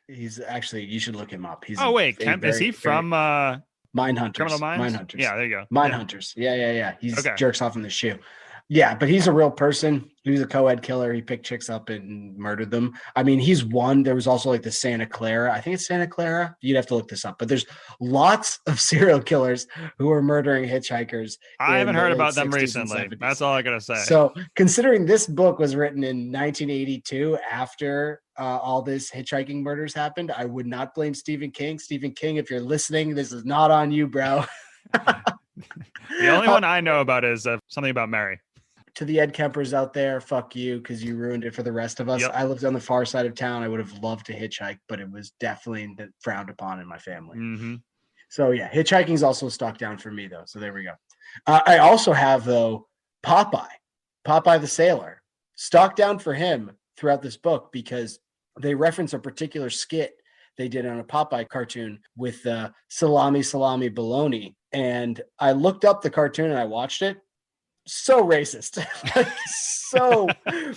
He's actually, you should look him up. He's is he from Mindhunters? Criminal Minds? Mindhunters. Yeah, there you go. Mindhunters. Yeah. He jerks off in the shoe. Yeah, but he's a real person. He was a co-ed killer. He picked chicks up and murdered them. I mean, he's one. There was also like the Santa Clara. I think it's Santa Clara. You'd have to look this up. But there's lots of serial killers who are murdering hitchhikers. I haven't heard about them recently. That's all I got to say. So considering this book was written in 1982 after all this hitchhiking murders happened, I would not blame Stephen King. Stephen King, if you're listening, this is not on you, bro. The only one I know about is something about Mary. To the Ed Kempers out there, fuck you, because you ruined it for the rest of us. Yep. I lived on the far side of town. I would have loved to hitchhike, but it was definitely frowned upon in my family. Mm-hmm. So yeah, hitchhiking is also stock down for me though. So there we go. I also have though Popeye the Sailor, stock down for him throughout this book because they reference a particular skit they did on a Popeye cartoon with salami baloney, and I looked up the cartoon and I watched it. So racist, so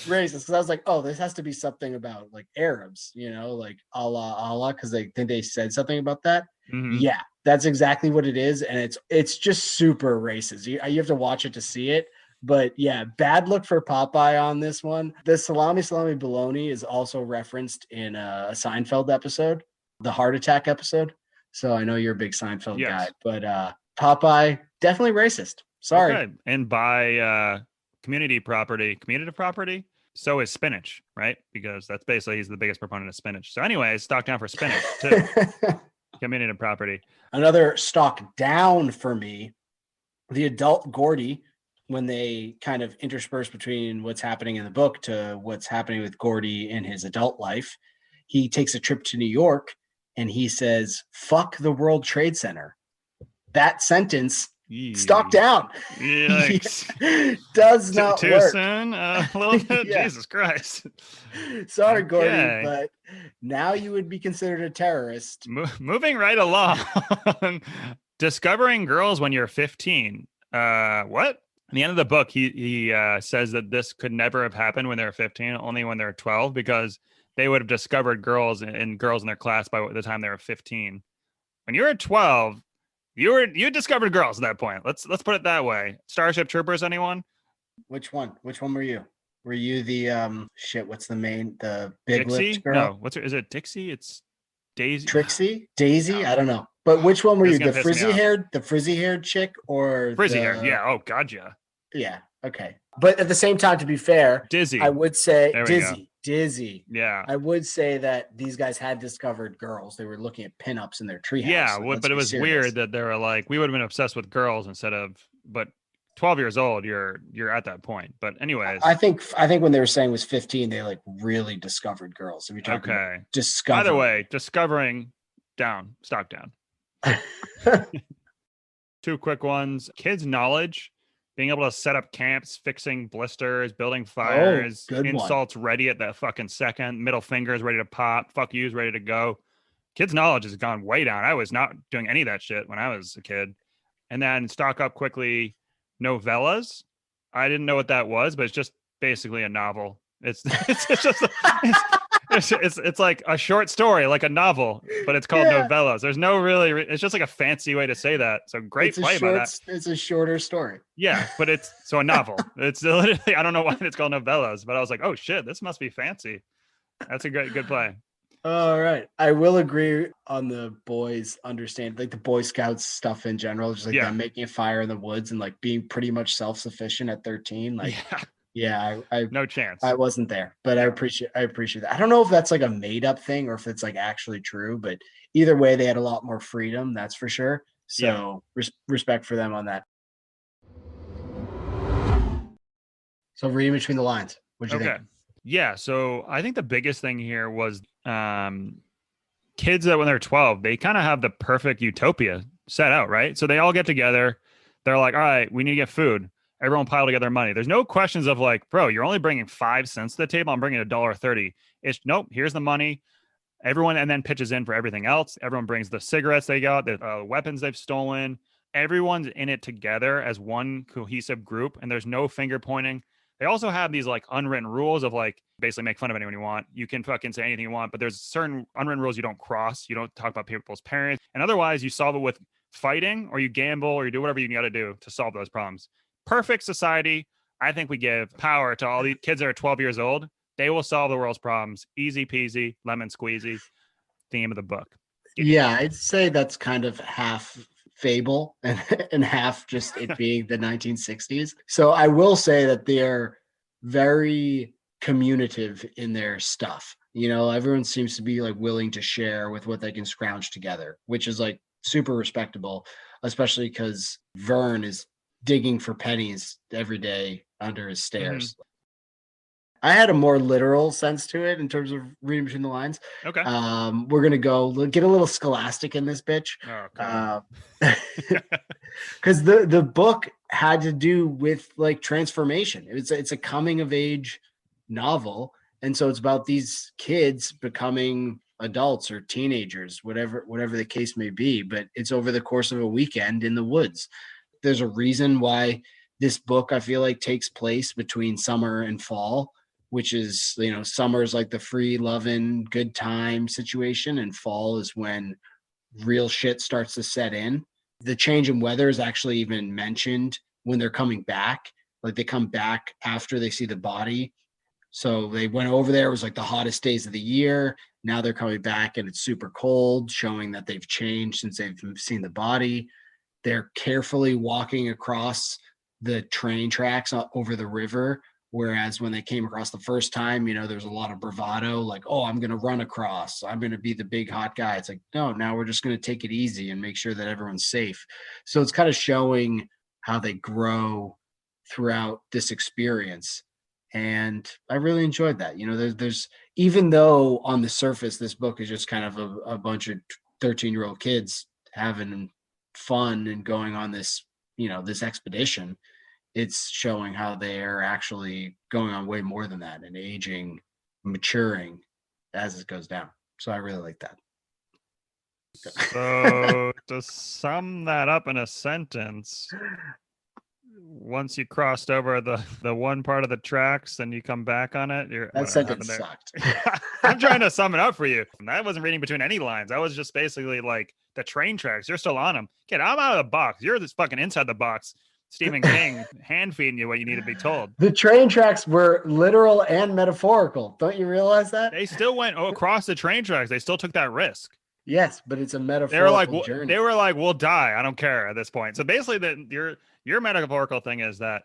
racist. Because I was like, oh, this has to be something about like Arabs, like Allah, because they think they said something about that. Mm-hmm. Yeah, that's exactly what it is, and it's just super racist. You have to watch it to see it, But yeah, bad look for Popeye on this one. The salami bologna is also referenced in a Seinfeld episode, the heart attack episode. So I know you're a big Seinfeld guy, Yes. but Popeye definitely racist. Sorry. Okay. And by community property, so is spinach, right? Because that's basically he's the biggest proponent of spinach. So anyways, stock down for spinach too. Community property. Another stock down for me, the adult Gordy, when they kind of intersperse between what's happening in the book to what's happening with Gordy in his adult life, he takes a trip to New York and he says, "Fuck the World Trade Center." That sentence, stock down. Yikes. Does not too work. soon? A little bit? Yeah. Jesus Christ. Sorry, Okay. Gordy, but now you would be considered a terrorist. Moving right along. Discovering girls when you're 15. What? In the end of the book, he says that this could never have happened when they were 15, only when they're 12, because they would have discovered girls in their class by the time they were 15. When you were 12, you discovered girls at that point. Let's put it that way. Starship Troopers, anyone? Which one? Which one were you? Were you the what's the big Dixie? lipped girl? No, is it Dixie? It's Daisy. Trixie? Daisy? I don't know. But which one were you? The frizzy haired chick or frizzy hair? Yeah. Oh God, yeah. Yeah. Okay. But at the same time, to be fair, Dizzy. I would say Dizzy. Yeah. I would say that these guys had discovered girls. They were looking at pinups in their treehouse. Yeah, but it was weird that they were like, we would have been obsessed with girls instead of, but 12 years old, you're at that point. But anyways, I think when they were saying was 15, they like really discovered girls. If you're talking about discovery. By the way, discovering down, stock down. Two quick ones. Kids' knowledge, being able to set up camps, fixing blisters, building fires, insults ready at that fucking second, middle fingers ready to pop, fuck yous ready to go. Kids' knowledge has gone way down. I was not doing any of that shit when I was a kid. And then stock up quickly, novellas. I didn't know what that was, but it's just basically a novel. It's like a short story, like a novel, but it's called novellas. There's no really, it's just like a fancy way to say that. So great play by that. It's a shorter story. Yeah, but it's so a novel. It's literally, I don't know why it's called novellas, but I was like, oh shit, this must be fancy. That's a good play. All right. I will agree on the boys understand, like the Boy Scouts stuff in general, just like them making a fire in the woods and like being pretty much self-sufficient at 13. Like, I no chance. I wasn't there, but I appreciate that. I don't know if that's like a made up thing or if it's like actually true, but either way, they had a lot more freedom. That's for sure. So respect for them on that. So reading between the lines, what'd you think? Yeah, so I think the biggest thing here was kids that when they're 12, they kind of have the perfect utopia set out, right? So they all get together. They're like, all right, we need to get food. Everyone pile together money. There's no questions of like, bro, you're only bringing 5 cents to the table. I'm bringing $1.30. It's nope, here's the money. Everyone and then pitches in for everything else. Everyone brings the cigarettes they got, the weapons they've stolen. Everyone's in it together as one cohesive group, and there's no finger pointing. They also have these like unwritten rules of like basically make fun of anyone you want. You can fucking say anything you want, but there's certain unwritten rules you don't cross. You don't talk about people's parents. And otherwise you solve it with fighting or you gamble or you do whatever you got to do to solve those problems. Perfect society. I think we give power to all these kids that are 12 years old. They will solve the world's problems. Easy peasy, lemon squeezy. Theme of the book. I'd say that's kind of half fable and half just it being the 1960s. So I will say that they're very communicative in their stuff. You know, everyone seems to be like willing to share with what they can scrounge together, which is like super respectable, especially because Vern is digging for pennies every day under his stairs. Mm-hmm. I had a more literal sense to it in terms of reading between the lines. Okay. We're going to get a little scholastic in this bitch. Because the book had to do with like transformation. It's a coming of age novel. And so it's about these kids becoming adults or teenagers, whatever the case may be. But it's over the course of a weekend in the woods. There's a reason why this book, I feel like, takes place between summer and fall, which is, you know, summer is like the free loving good time situation. And fall is when real shit starts to set in. The change in weather is actually even mentioned when they're coming back. Like they come back after they see the body. So they went over there. It was like the hottest days of the year. Now they're coming back and it's super cold, showing that they've changed since they've seen the body. They're carefully walking across the train tracks over the river. Whereas when they came across the first time, there's a lot of bravado, like, oh, I'm going to run across. I'm going to be the big hot guy. It's like, no, now we're just going to take it easy and make sure that everyone's safe. So it's kind of showing how they grow throughout this experience. And I really enjoyed that. There's even though on the surface, this book is just kind of a bunch of 13-year-old kids having fun and going on this, this expedition, it's showing how they are actually going on way more than that and aging, maturing as it goes down. So I really like that. So to sum that up in a sentence, once you crossed over the one part of the tracks and you come back on it, that sentence sucked. I'm trying to sum it up for you. I wasn't reading between any lines. I was just basically like, the train tracks, you're still on them. Kid, I'm out of the box. You're just fucking inside the box. Stephen King hand feeding you what you need to be told. The train tracks were literal and metaphorical. Don't you realize that? They still went across the train tracks. They still took that risk. Yes, but it's a metaphorical journey. They were like, we'll die. I don't care at this point. So basically, your metaphorical thing is that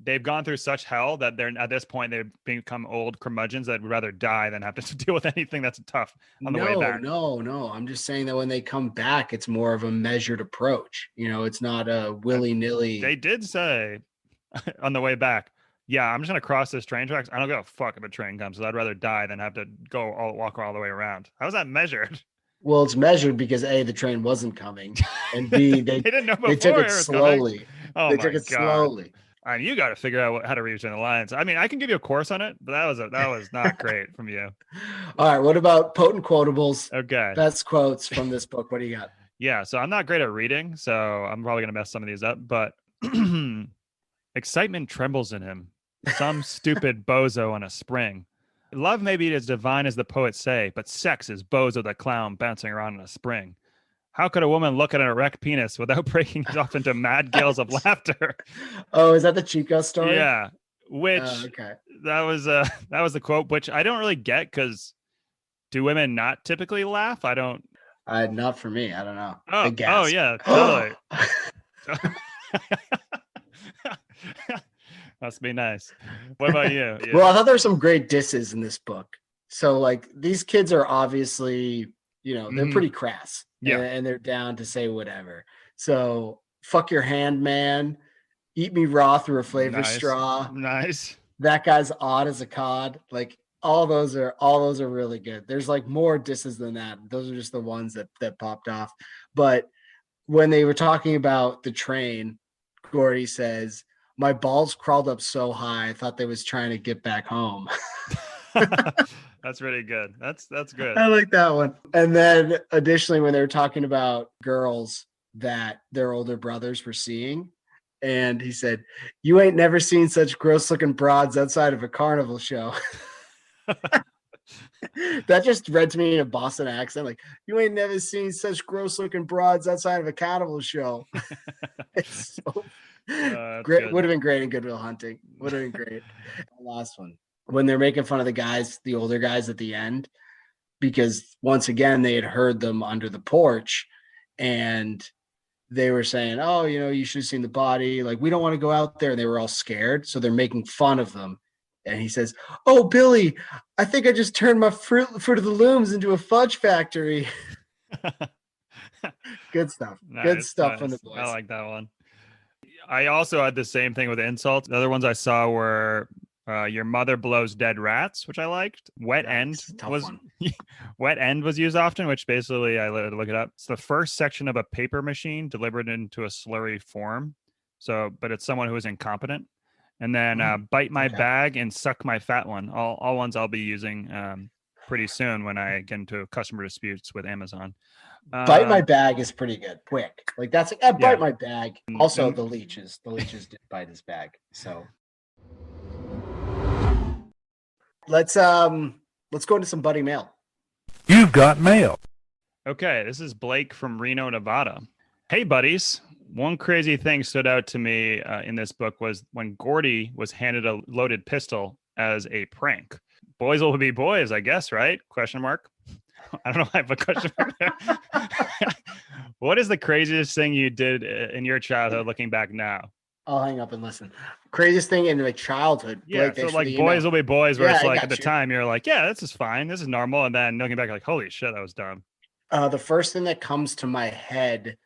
they've gone through such hell that they're at this point they've become old curmudgeons that would rather die than have to deal with anything that's tough on the way back. No. I'm just saying that when they come back, it's more of a measured approach. It's not a willy-nilly. They did say on the way back, yeah, I'm just gonna cross this train tracks. I don't give a fuck if a train comes, so I'd rather die than have to walk all the way around. How's that measured? Well, it's measured because A, the train wasn't coming, and B, they didn't know before they took it slowly. Oh, they took it slowly. And you got to figure out how to read between the lines. I mean, I can give you a course on it, but that was not great from you. All right, what about potent quotables? Okay, best quotes from this book. What do you got? Yeah, so I'm not great at reading, so I'm probably gonna mess some of these up. But excitement trembles in him. Some stupid bozo on a spring. Love may be as divine as the poets say, but sex is Bozo the clown bouncing around in a spring. How could a woman look at an erect penis without breaking off into mad gales of laughter? Oh, is that the Chico story? Yeah, which okay. That was the quote, which I don't really get because do women not typically laugh? I don't. Not for me. I don't know. Oh yeah, totally. Must be nice. What about you? Yeah. Well, I thought there were some great disses in this book. So like these kids are obviously, they're pretty crass. Yeah. And they're down to say whatever. So fuck your hand, man. Eat me raw through a flavor straw. Nice. That guy's odd as a cod. Like all those are really good. There's like more disses than that. Those are just the ones that popped off. But when they were talking about the train, Gordy says, my balls crawled up so high, I thought they was trying to get back home. That's really good. That's good. I like that one. And then additionally, when they were talking about girls that their older brothers were seeing, and he said, you ain't never seen such gross looking broads outside of a carnival show. That just read to me in a Boston accent. Like, you ain't never seen such gross looking broads outside of a carnival show. It's so great. Would have been great in Good Will Hunting. Would have been great. Last one. When they're making fun of the guys, the older guys at the end, because once again, they had heard them under the porch and they were saying, oh, you should have seen the body. Like, we don't want to go out there. And they were all scared. So they're making fun of them. And he says, oh, Billy, I think I just turned my fruit of the looms into a fudge factory. Good stuff. Nice, good stuff from nice. the boys. I like that one. I also had the same thing with insults. The other ones I saw were your mother blows dead rats, which I liked. Wet end was used often, which basically I look it up. It's the first section of a paper machine delivered into a slurry form. So, but it's someone who is incompetent. And then bite my bag and suck my fat one. All ones I'll be using pretty soon when I get into customer disputes with Amazon. Bite my bag is pretty good. Quick. Like that's like, bite my bag. Also the leeches did bite his bag. So let's go into some buddy mail. You've got mail. Okay, this is Blake from Reno, Nevada. Hey buddies, One crazy thing stood out to me in this book was when Gordy was handed a loaded pistol as a prank. Boys will be boys, I guess, right? Question mark. I don't know why I have a question mark there. What is the craziest thing you did in your childhood looking back now? I'll hang up and listen. Craziest thing in my childhood. Yeah, Blake, so thanks for like the boys email. will be boys, where Yeah, it's I like at the got you. time you're like, yeah, this is fine, this is normal, and then looking back, like, holy shit, that was dumb. The first thing that comes to my head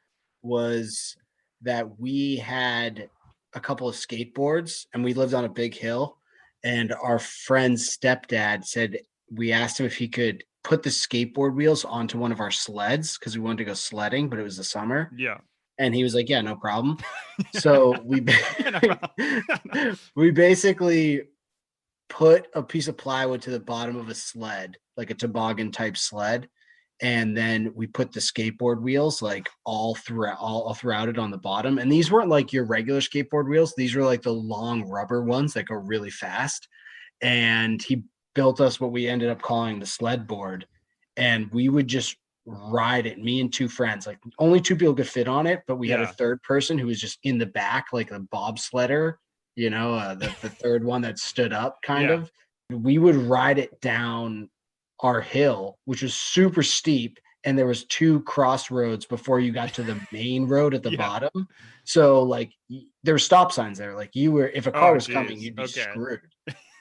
was that we had a couple of skateboards and we lived on a big hill. And our friend's stepdad said we asked him if he could put the skateboard wheels onto one of our sleds because we wanted to go sledding, but it was the summer. Yeah. And he was like, yeah, no problem. So No problem. we basically put a piece of plywood to the bottom of a sled, like a toboggan type sled, and then we put the skateboard wheels like all throughout it on the bottom. And these weren't like your regular skateboard wheels; these were like the long rubber ones that go really fast. And he built us what we ended up calling the sled board, and we would just ride it. Me and two friends, like only two people could fit on it, but we had a Yeah. third person who was just in the back, like a bobsledder. The third one that stood up, kind Yeah. of. We would ride it down our hill, which was super steep, and there was two crossroads before you got to the main road at the Yeah. bottom. So like there were stop signs there. Like if a car Oh, was coming, geez. you'd be Okay. screwed.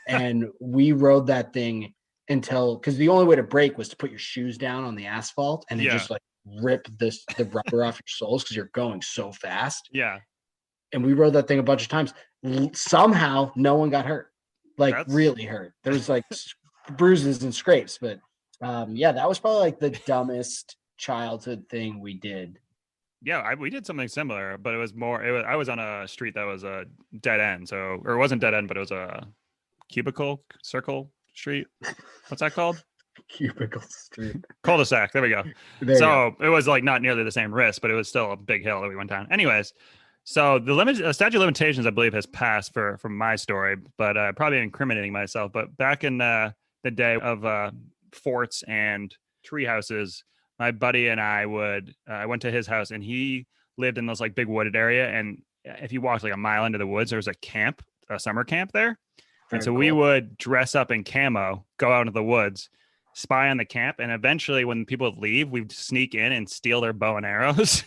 And we rode that thing because the only way to brake was to put your shoes down on the asphalt and then Yeah. just like rip the rubber off your soles because you're going so fast. Yeah. And we rode that thing a bunch of times. Somehow no one got hurt, like That's really hurt. There was like bruises and scrapes, but yeah, that was probably like the dumbest childhood thing we did. yeah. We did something similar, but it was more. I was on a street that was a dead end, or it wasn't dead end, but it was a cubicle circle street. What's that called? Cubicle Street. Cul-de-sac. There we go. There you go. So it was like not nearly the same risk, but it was still a big hill that we went down. Anyways, so the statute of limitations, I believe, has passed for my story, but probably incriminating myself. But back in the day of forts and tree houses, my buddy and I went to his house, and he lived in this like big wooded area. And if you walked like a mile into the woods, there was a summer camp there. And Very so we cool. would dress up in camo, go out into the woods, spy on the camp, and eventually when people would leave, we'd sneak in and steal their bow and arrows,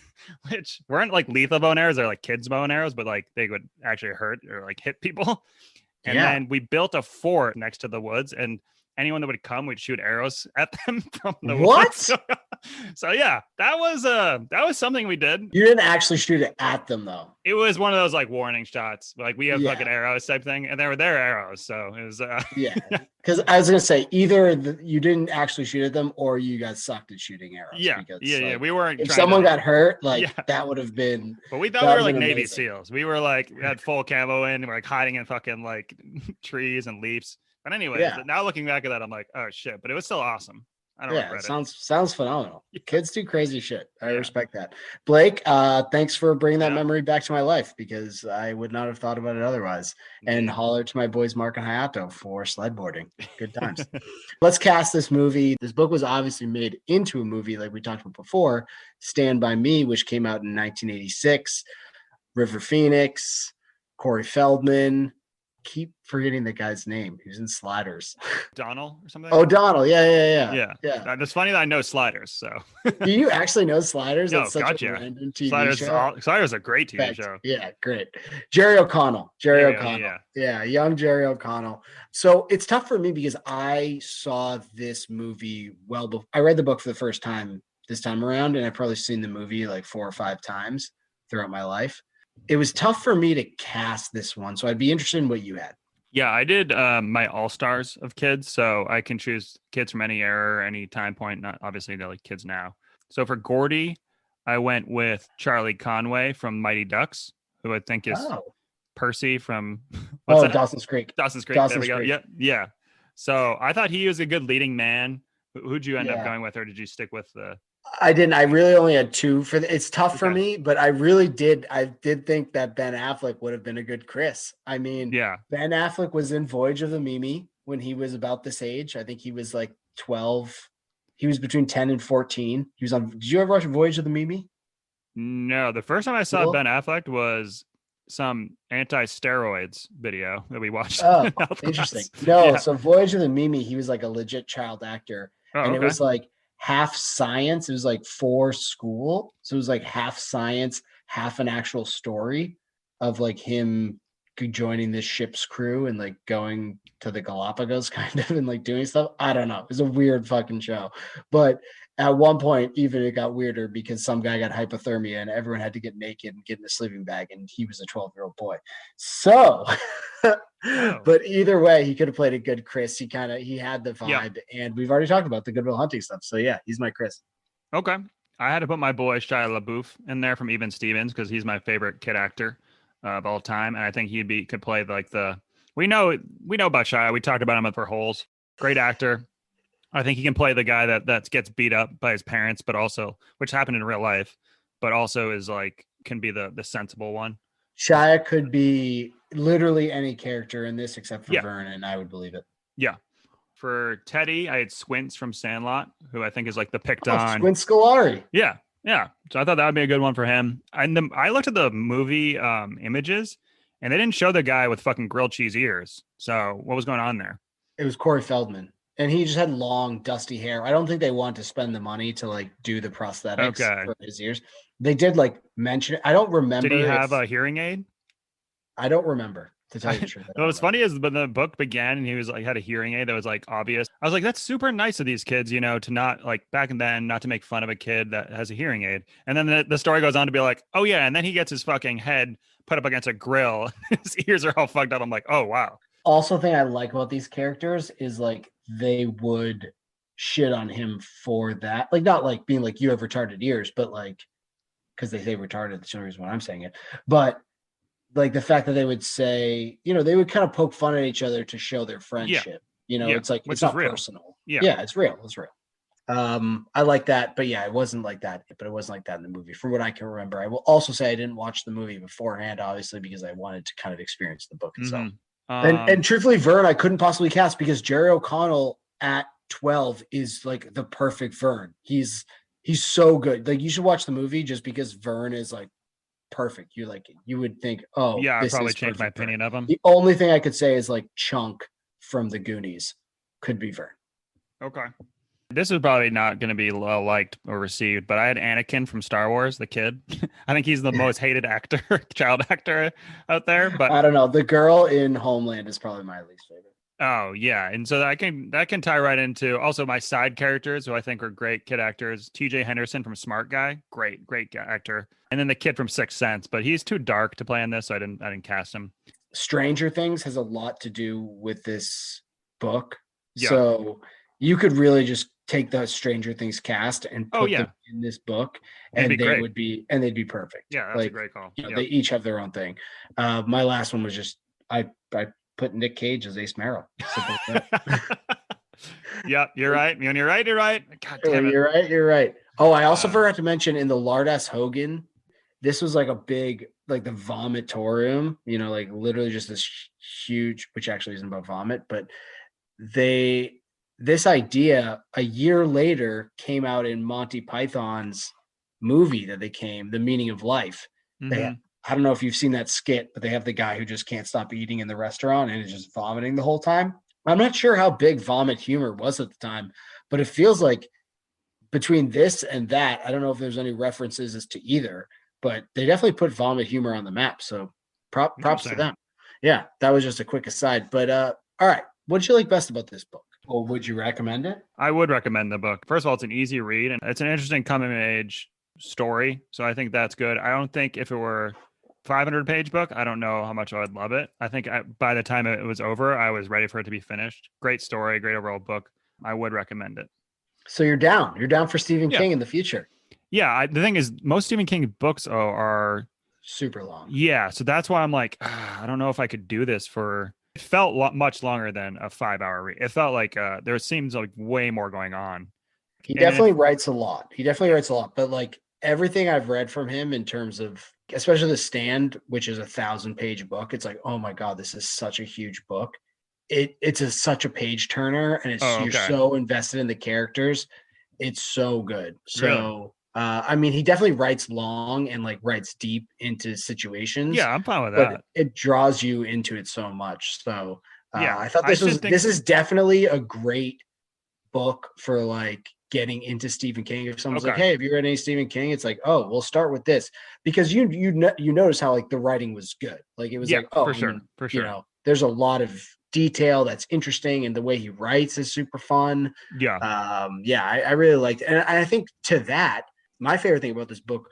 which weren't like lethal bow and arrows, they're like kids' bow and arrows, but like they would actually hurt or like hit people. And Yeah. then we built a fort next to the woods, and anyone that would come, we'd shoot arrows at them from the What? woods. So yeah, that was something we did. You didn't actually shoot it at them though. It was one of those like warning shots, like we have Yeah. fucking arrows type thing, and they were their arrows, so it was Yeah, because I was gonna say either you didn't actually shoot at them or you got sucked at shooting arrows. yeah, because, yeah. like, We weren't. if trying someone to, got hurt, like Yeah. that would have been. But we thought that we were would've like been Navy amazing. SEAls. We were like, we had full camo in. We were like hiding in fucking like trees and leaves. But anyways, Yeah. now looking back at that, I'm like, oh shit. But it was still awesome. I don't Yeah, regret it sounds phenomenal. Yeah. Kids do crazy shit. I Yeah. respect that. Blake, thanks for bringing that Yeah. memory back to my life because I would not have thought about it otherwise. And Yeah. holler to my boys Mark and Hayato for sledboarding. Good times. Let's cast this movie. This book was obviously made into a movie like we talked about before, Stand By Me, which came out in 1986. River Phoenix, Corey Feldman. Keep forgetting the guy's name. He was in Sliders. Donald or something. O'Donnell. Yeah. Yeah. It's funny that I know Sliders. So Do you actually know Sliders? No, That's such gotcha. a random TV Sliders, show. Sliders is a great TV Fact. show. Yeah, great. Jerry O'Connell. There you go, Yeah, young Jerry O'Connell. So it's tough for me because I saw this movie well before. I read the book for the first time this time around, and I've probably seen the movie like 4 or 5 times throughout my life. It was tough for me to cast this one, so I'd be interested in what you had. Yeah, I did my all stars of kids, so I can choose kids from any era, or any time point. Not obviously they're like kids now. So for Gordy, I went with Charlie Conway from Mighty Ducks, who I think is Percy from Dawson's Creek. Dawson's Creek. Dawson's There we Creek. go. Yeah. So I thought he was a good leading man. Who'd you end up going with, or did you stick with the? I didn't. I really only had 2 for it's tough for Okay. me, but I really did. I did think that Ben Affleck would have been a good Chris. I mean, Yeah. Ben Affleck was in Voyage of the Mimi when he was about this age. I think he was like 12. He was between 10 and 14. He was on. Did you ever watch Voyage of the Mimi? No, the first time I saw Cool. Ben Affleck was some anti-steroids video that we watched Oh, in health interesting. class. No, Yeah. so Voyage of the Mimi, he was like a legit child actor, Oh, and it okay. was like half science. It was like for school, so it was like half science, half an actual story of like him joining this ship's crew and like going to the Galapagos, kind of, and like doing stuff. I don't know. It's a weird fucking show, but at one point, even it got weirder because some guy got hypothermia and everyone had to get naked and get in a sleeping bag, and he was a 12-year-old boy. So Oh, but either way, he could have played a good Chris. He had the yeah. vibe, and we've already talked about the Good Will Hunting stuff. So yeah, he's my Chris. Okay. I had to put my boy Shia LaBeouf in there from Even Stevens because he's my favorite kid actor of all time, and I think could play like the. We know about Shia. We talked about him for Holes. Great actor. I think he can play the guy that gets beat up by his parents, but also which happened in real life, but also is like can be the sensible one. Shia could be literally any character in this except for Yeah, Vern, and I would believe it. yeah. For Teddy, I had Squints from Sandlot, who I think is like the picked Oh, on. Squint Scolari. Yeah, yeah. So I thought that would be a good one for him. And I looked at the movie images, and they didn't show the guy with fucking grilled cheese ears. So what was going on there? It was Corey Feldman, and he just had long, dusty hair. I don't think they wanted to spend the money to like do the prosthetics Okay. for his ears. They did like mention it. I don't Did he remember if have a hearing aid? I don't remember to tell you the truth. I What don't was remember. funny is when the book began and he was like had a hearing aid that was like obvious. I was like, that's super nice of these kids, to not like back then not to make fun of a kid that has a hearing aid. And then the story goes on to be like, oh yeah, and then he gets his fucking head put up against a grill. His ears are all fucked up. I'm like, oh wow. Also, thing I like about these characters is like they would shit on him for that. Like not like being like you have retarded ears, but like because they say retarded, that's the only reason why I'm saying it. But like the fact that they would say, they would kind of poke fun at each other to show their Yeah, friendship. yeah, It's like it's which is not real. personal. Yeah. Yeah, it's real. It's real. I like that, but yeah, it wasn't like that. But it wasn't like that in the movie, from what I can remember. I will also say I didn't watch the movie beforehand, obviously, because I wanted to kind of experience the book itself. Mm-hmm. And truthfully, Vern, I couldn't possibly cast because Jerry O'Connell at 12 is like the perfect Vern. He's so good. Like you should watch the movie just because Vern is like perfect. You would think, oh, Yeah, I'd this probably is change my perfect Vern. opinion of him. The only thing I could say is like Chunk from the Goonies could be Vern. Okay. This is probably not going to be well liked or received, but I had Anakin from Star Wars, the kid. I think he's the most hated actor, child actor out there. But I don't know. The girl in Homeland is probably my least favorite. oh yeah, and so that can tie right into also my side characters, who I think are great kid actors. T.J. Henderson from Smart Guy, great actor, and then the kid from Sixth Sense, but he's too dark to play in this, so I didn't cast him. Stranger Things has a lot to do with this book. Yeah. So you could really just take the Stranger Things cast and Oh put them yeah, in this book, it'd be and great. they'd be perfect. Yeah, that's a Like, great call. they Yep. each have their own thing. My last one was just I put Nick Cage as Ace Merrill. Simple as that. Yep, you're right. You're right. You're right. God damn it. You're right. You're right. Oh, I also forgot to mention in the Lardass Hogan, this was like a big, like the vomitorium, like literally just this huge, which actually isn't about vomit, but this idea a year later came out in Monty Python's movie that The Meaning of Life. Mm-hmm. I don't know if you've seen that skit, but they have the guy who just can't stop eating in the restaurant and is just vomiting the whole time. I'm not sure how big vomit humor was at the time, but it feels like between this and that, I don't know if there's any references as to either, but they definitely put vomit humor on the map. So props to them. Yeah, that was just a quick aside. But all right, what did you like best about this book? Or would you recommend it? I would recommend the book. First of all, it's an easy read and it's an interesting coming of age story. So I think that's good. I don't think if it were 500-page book, I don't know how much I would love it. I think by the time it was over, I was ready for it to be finished. Great story, great overall book. I would recommend it. So you're down. You're down for Stephen King in the future. Yeah, the thing is, most Stephen King books are super long. Yeah, so that's why I'm like, I don't know if I could do this for. It felt much longer than a 5-hour read. It felt like there seems like way more going on. He definitely writes a lot. But like everything I've read from him in terms of, especially The Stand, which is a 1,000-page book, it's like, oh my God, this is such a huge book. It's such a page turner, and you're so invested in the characters. It's so good. So I mean, he definitely writes long and like writes deep into situations, Yeah, I'm fine with but that. it draws you into it so much. So Yeah, I thought I should this think. is definitely a great book for like getting into Stephen King. If someone's like, Okay. "Hey, have you read any Stephen King?" It's like, "Oh, we'll start with this," because you notice how like the writing was good. Like it was Yeah, like, "Oh, for I sure, mean, for sure. there's a lot of detail that's interesting, and the way he writes is super fun." Yeah, Yeah, I really liked it, and I think to that, my favorite thing about this book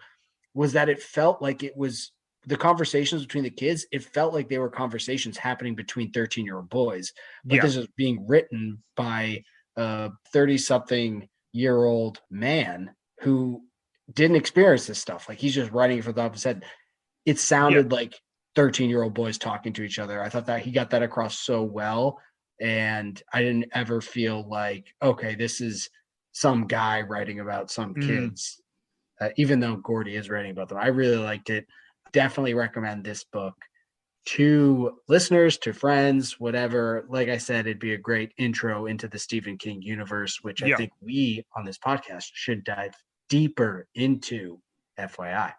was that it felt like it was the conversations between the kids. It felt like they were conversations happening between 13-year-old boys, but yeah, this is being written by a 30-something-year-old man who didn't experience this stuff. Like he's just writing it for the top of his head. It yeah. sounded like 13-year-old boys talking to each other. I thought that he got that across so well. And I didn't ever feel like, okay, this is some guy writing about some Mm, kids, even though Gordy is writing about them. I really liked it. Definitely recommend this book to listeners, to friends, whatever. Like I said, it'd be a great intro into the Stephen King universe, which I yeah. think we on this podcast should dive deeper into. FYI.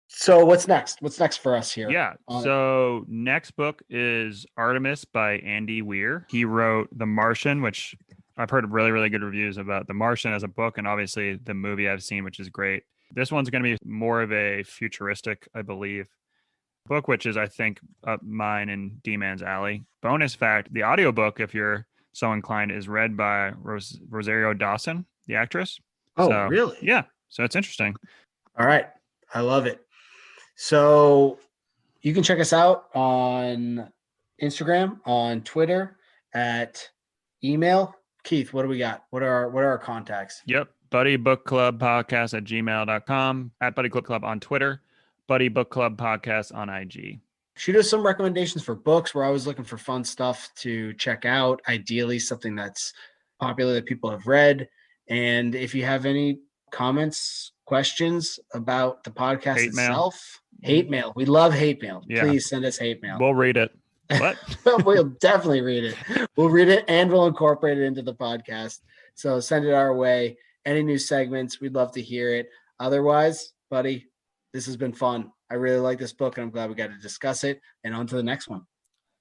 So what's next? What's next for us here? Yeah. So next book is Artemis by Andy Weir. He wrote The Martian, which I've heard really, really good reviews about The Martian as a book, and obviously the movie I've seen, which is great. This one's going to be more of a futuristic, I believe, book, which is, I think, up mine and D-Man's alley. Bonus fact, the audiobook, if you're so inclined, is read by Rosario Dawson, the actress. Oh, So, really? yeah. So it's interesting. All right. I love it. So you can check us out on Instagram, on Twitter, at email. Keith, what do we got? What are our contacts? Yep. Buddy Book Club Podcast at gmail.com, at Buddy Book Club on Twitter, Buddy Book Club Podcast on IG. Shoot us some recommendations for books. We're always looking for fun stuff to check out. Ideally, something that's popular that people have read. And if you have any comments, questions about the podcast Hate mail. itself, hate mail. We love hate mail. Yeah. Please send us hate mail. We'll read it. What? We'll definitely read it. We'll read it and we'll incorporate it into the podcast. So send it our way. Any new segments, we'd love to hear it. Otherwise, buddy, this has been fun. I really like this book and I'm glad we got to discuss it. And on to the next one.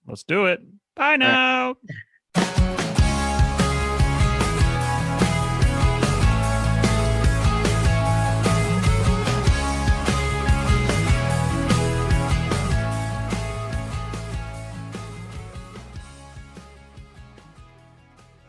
Let's do it. Bye All right. now.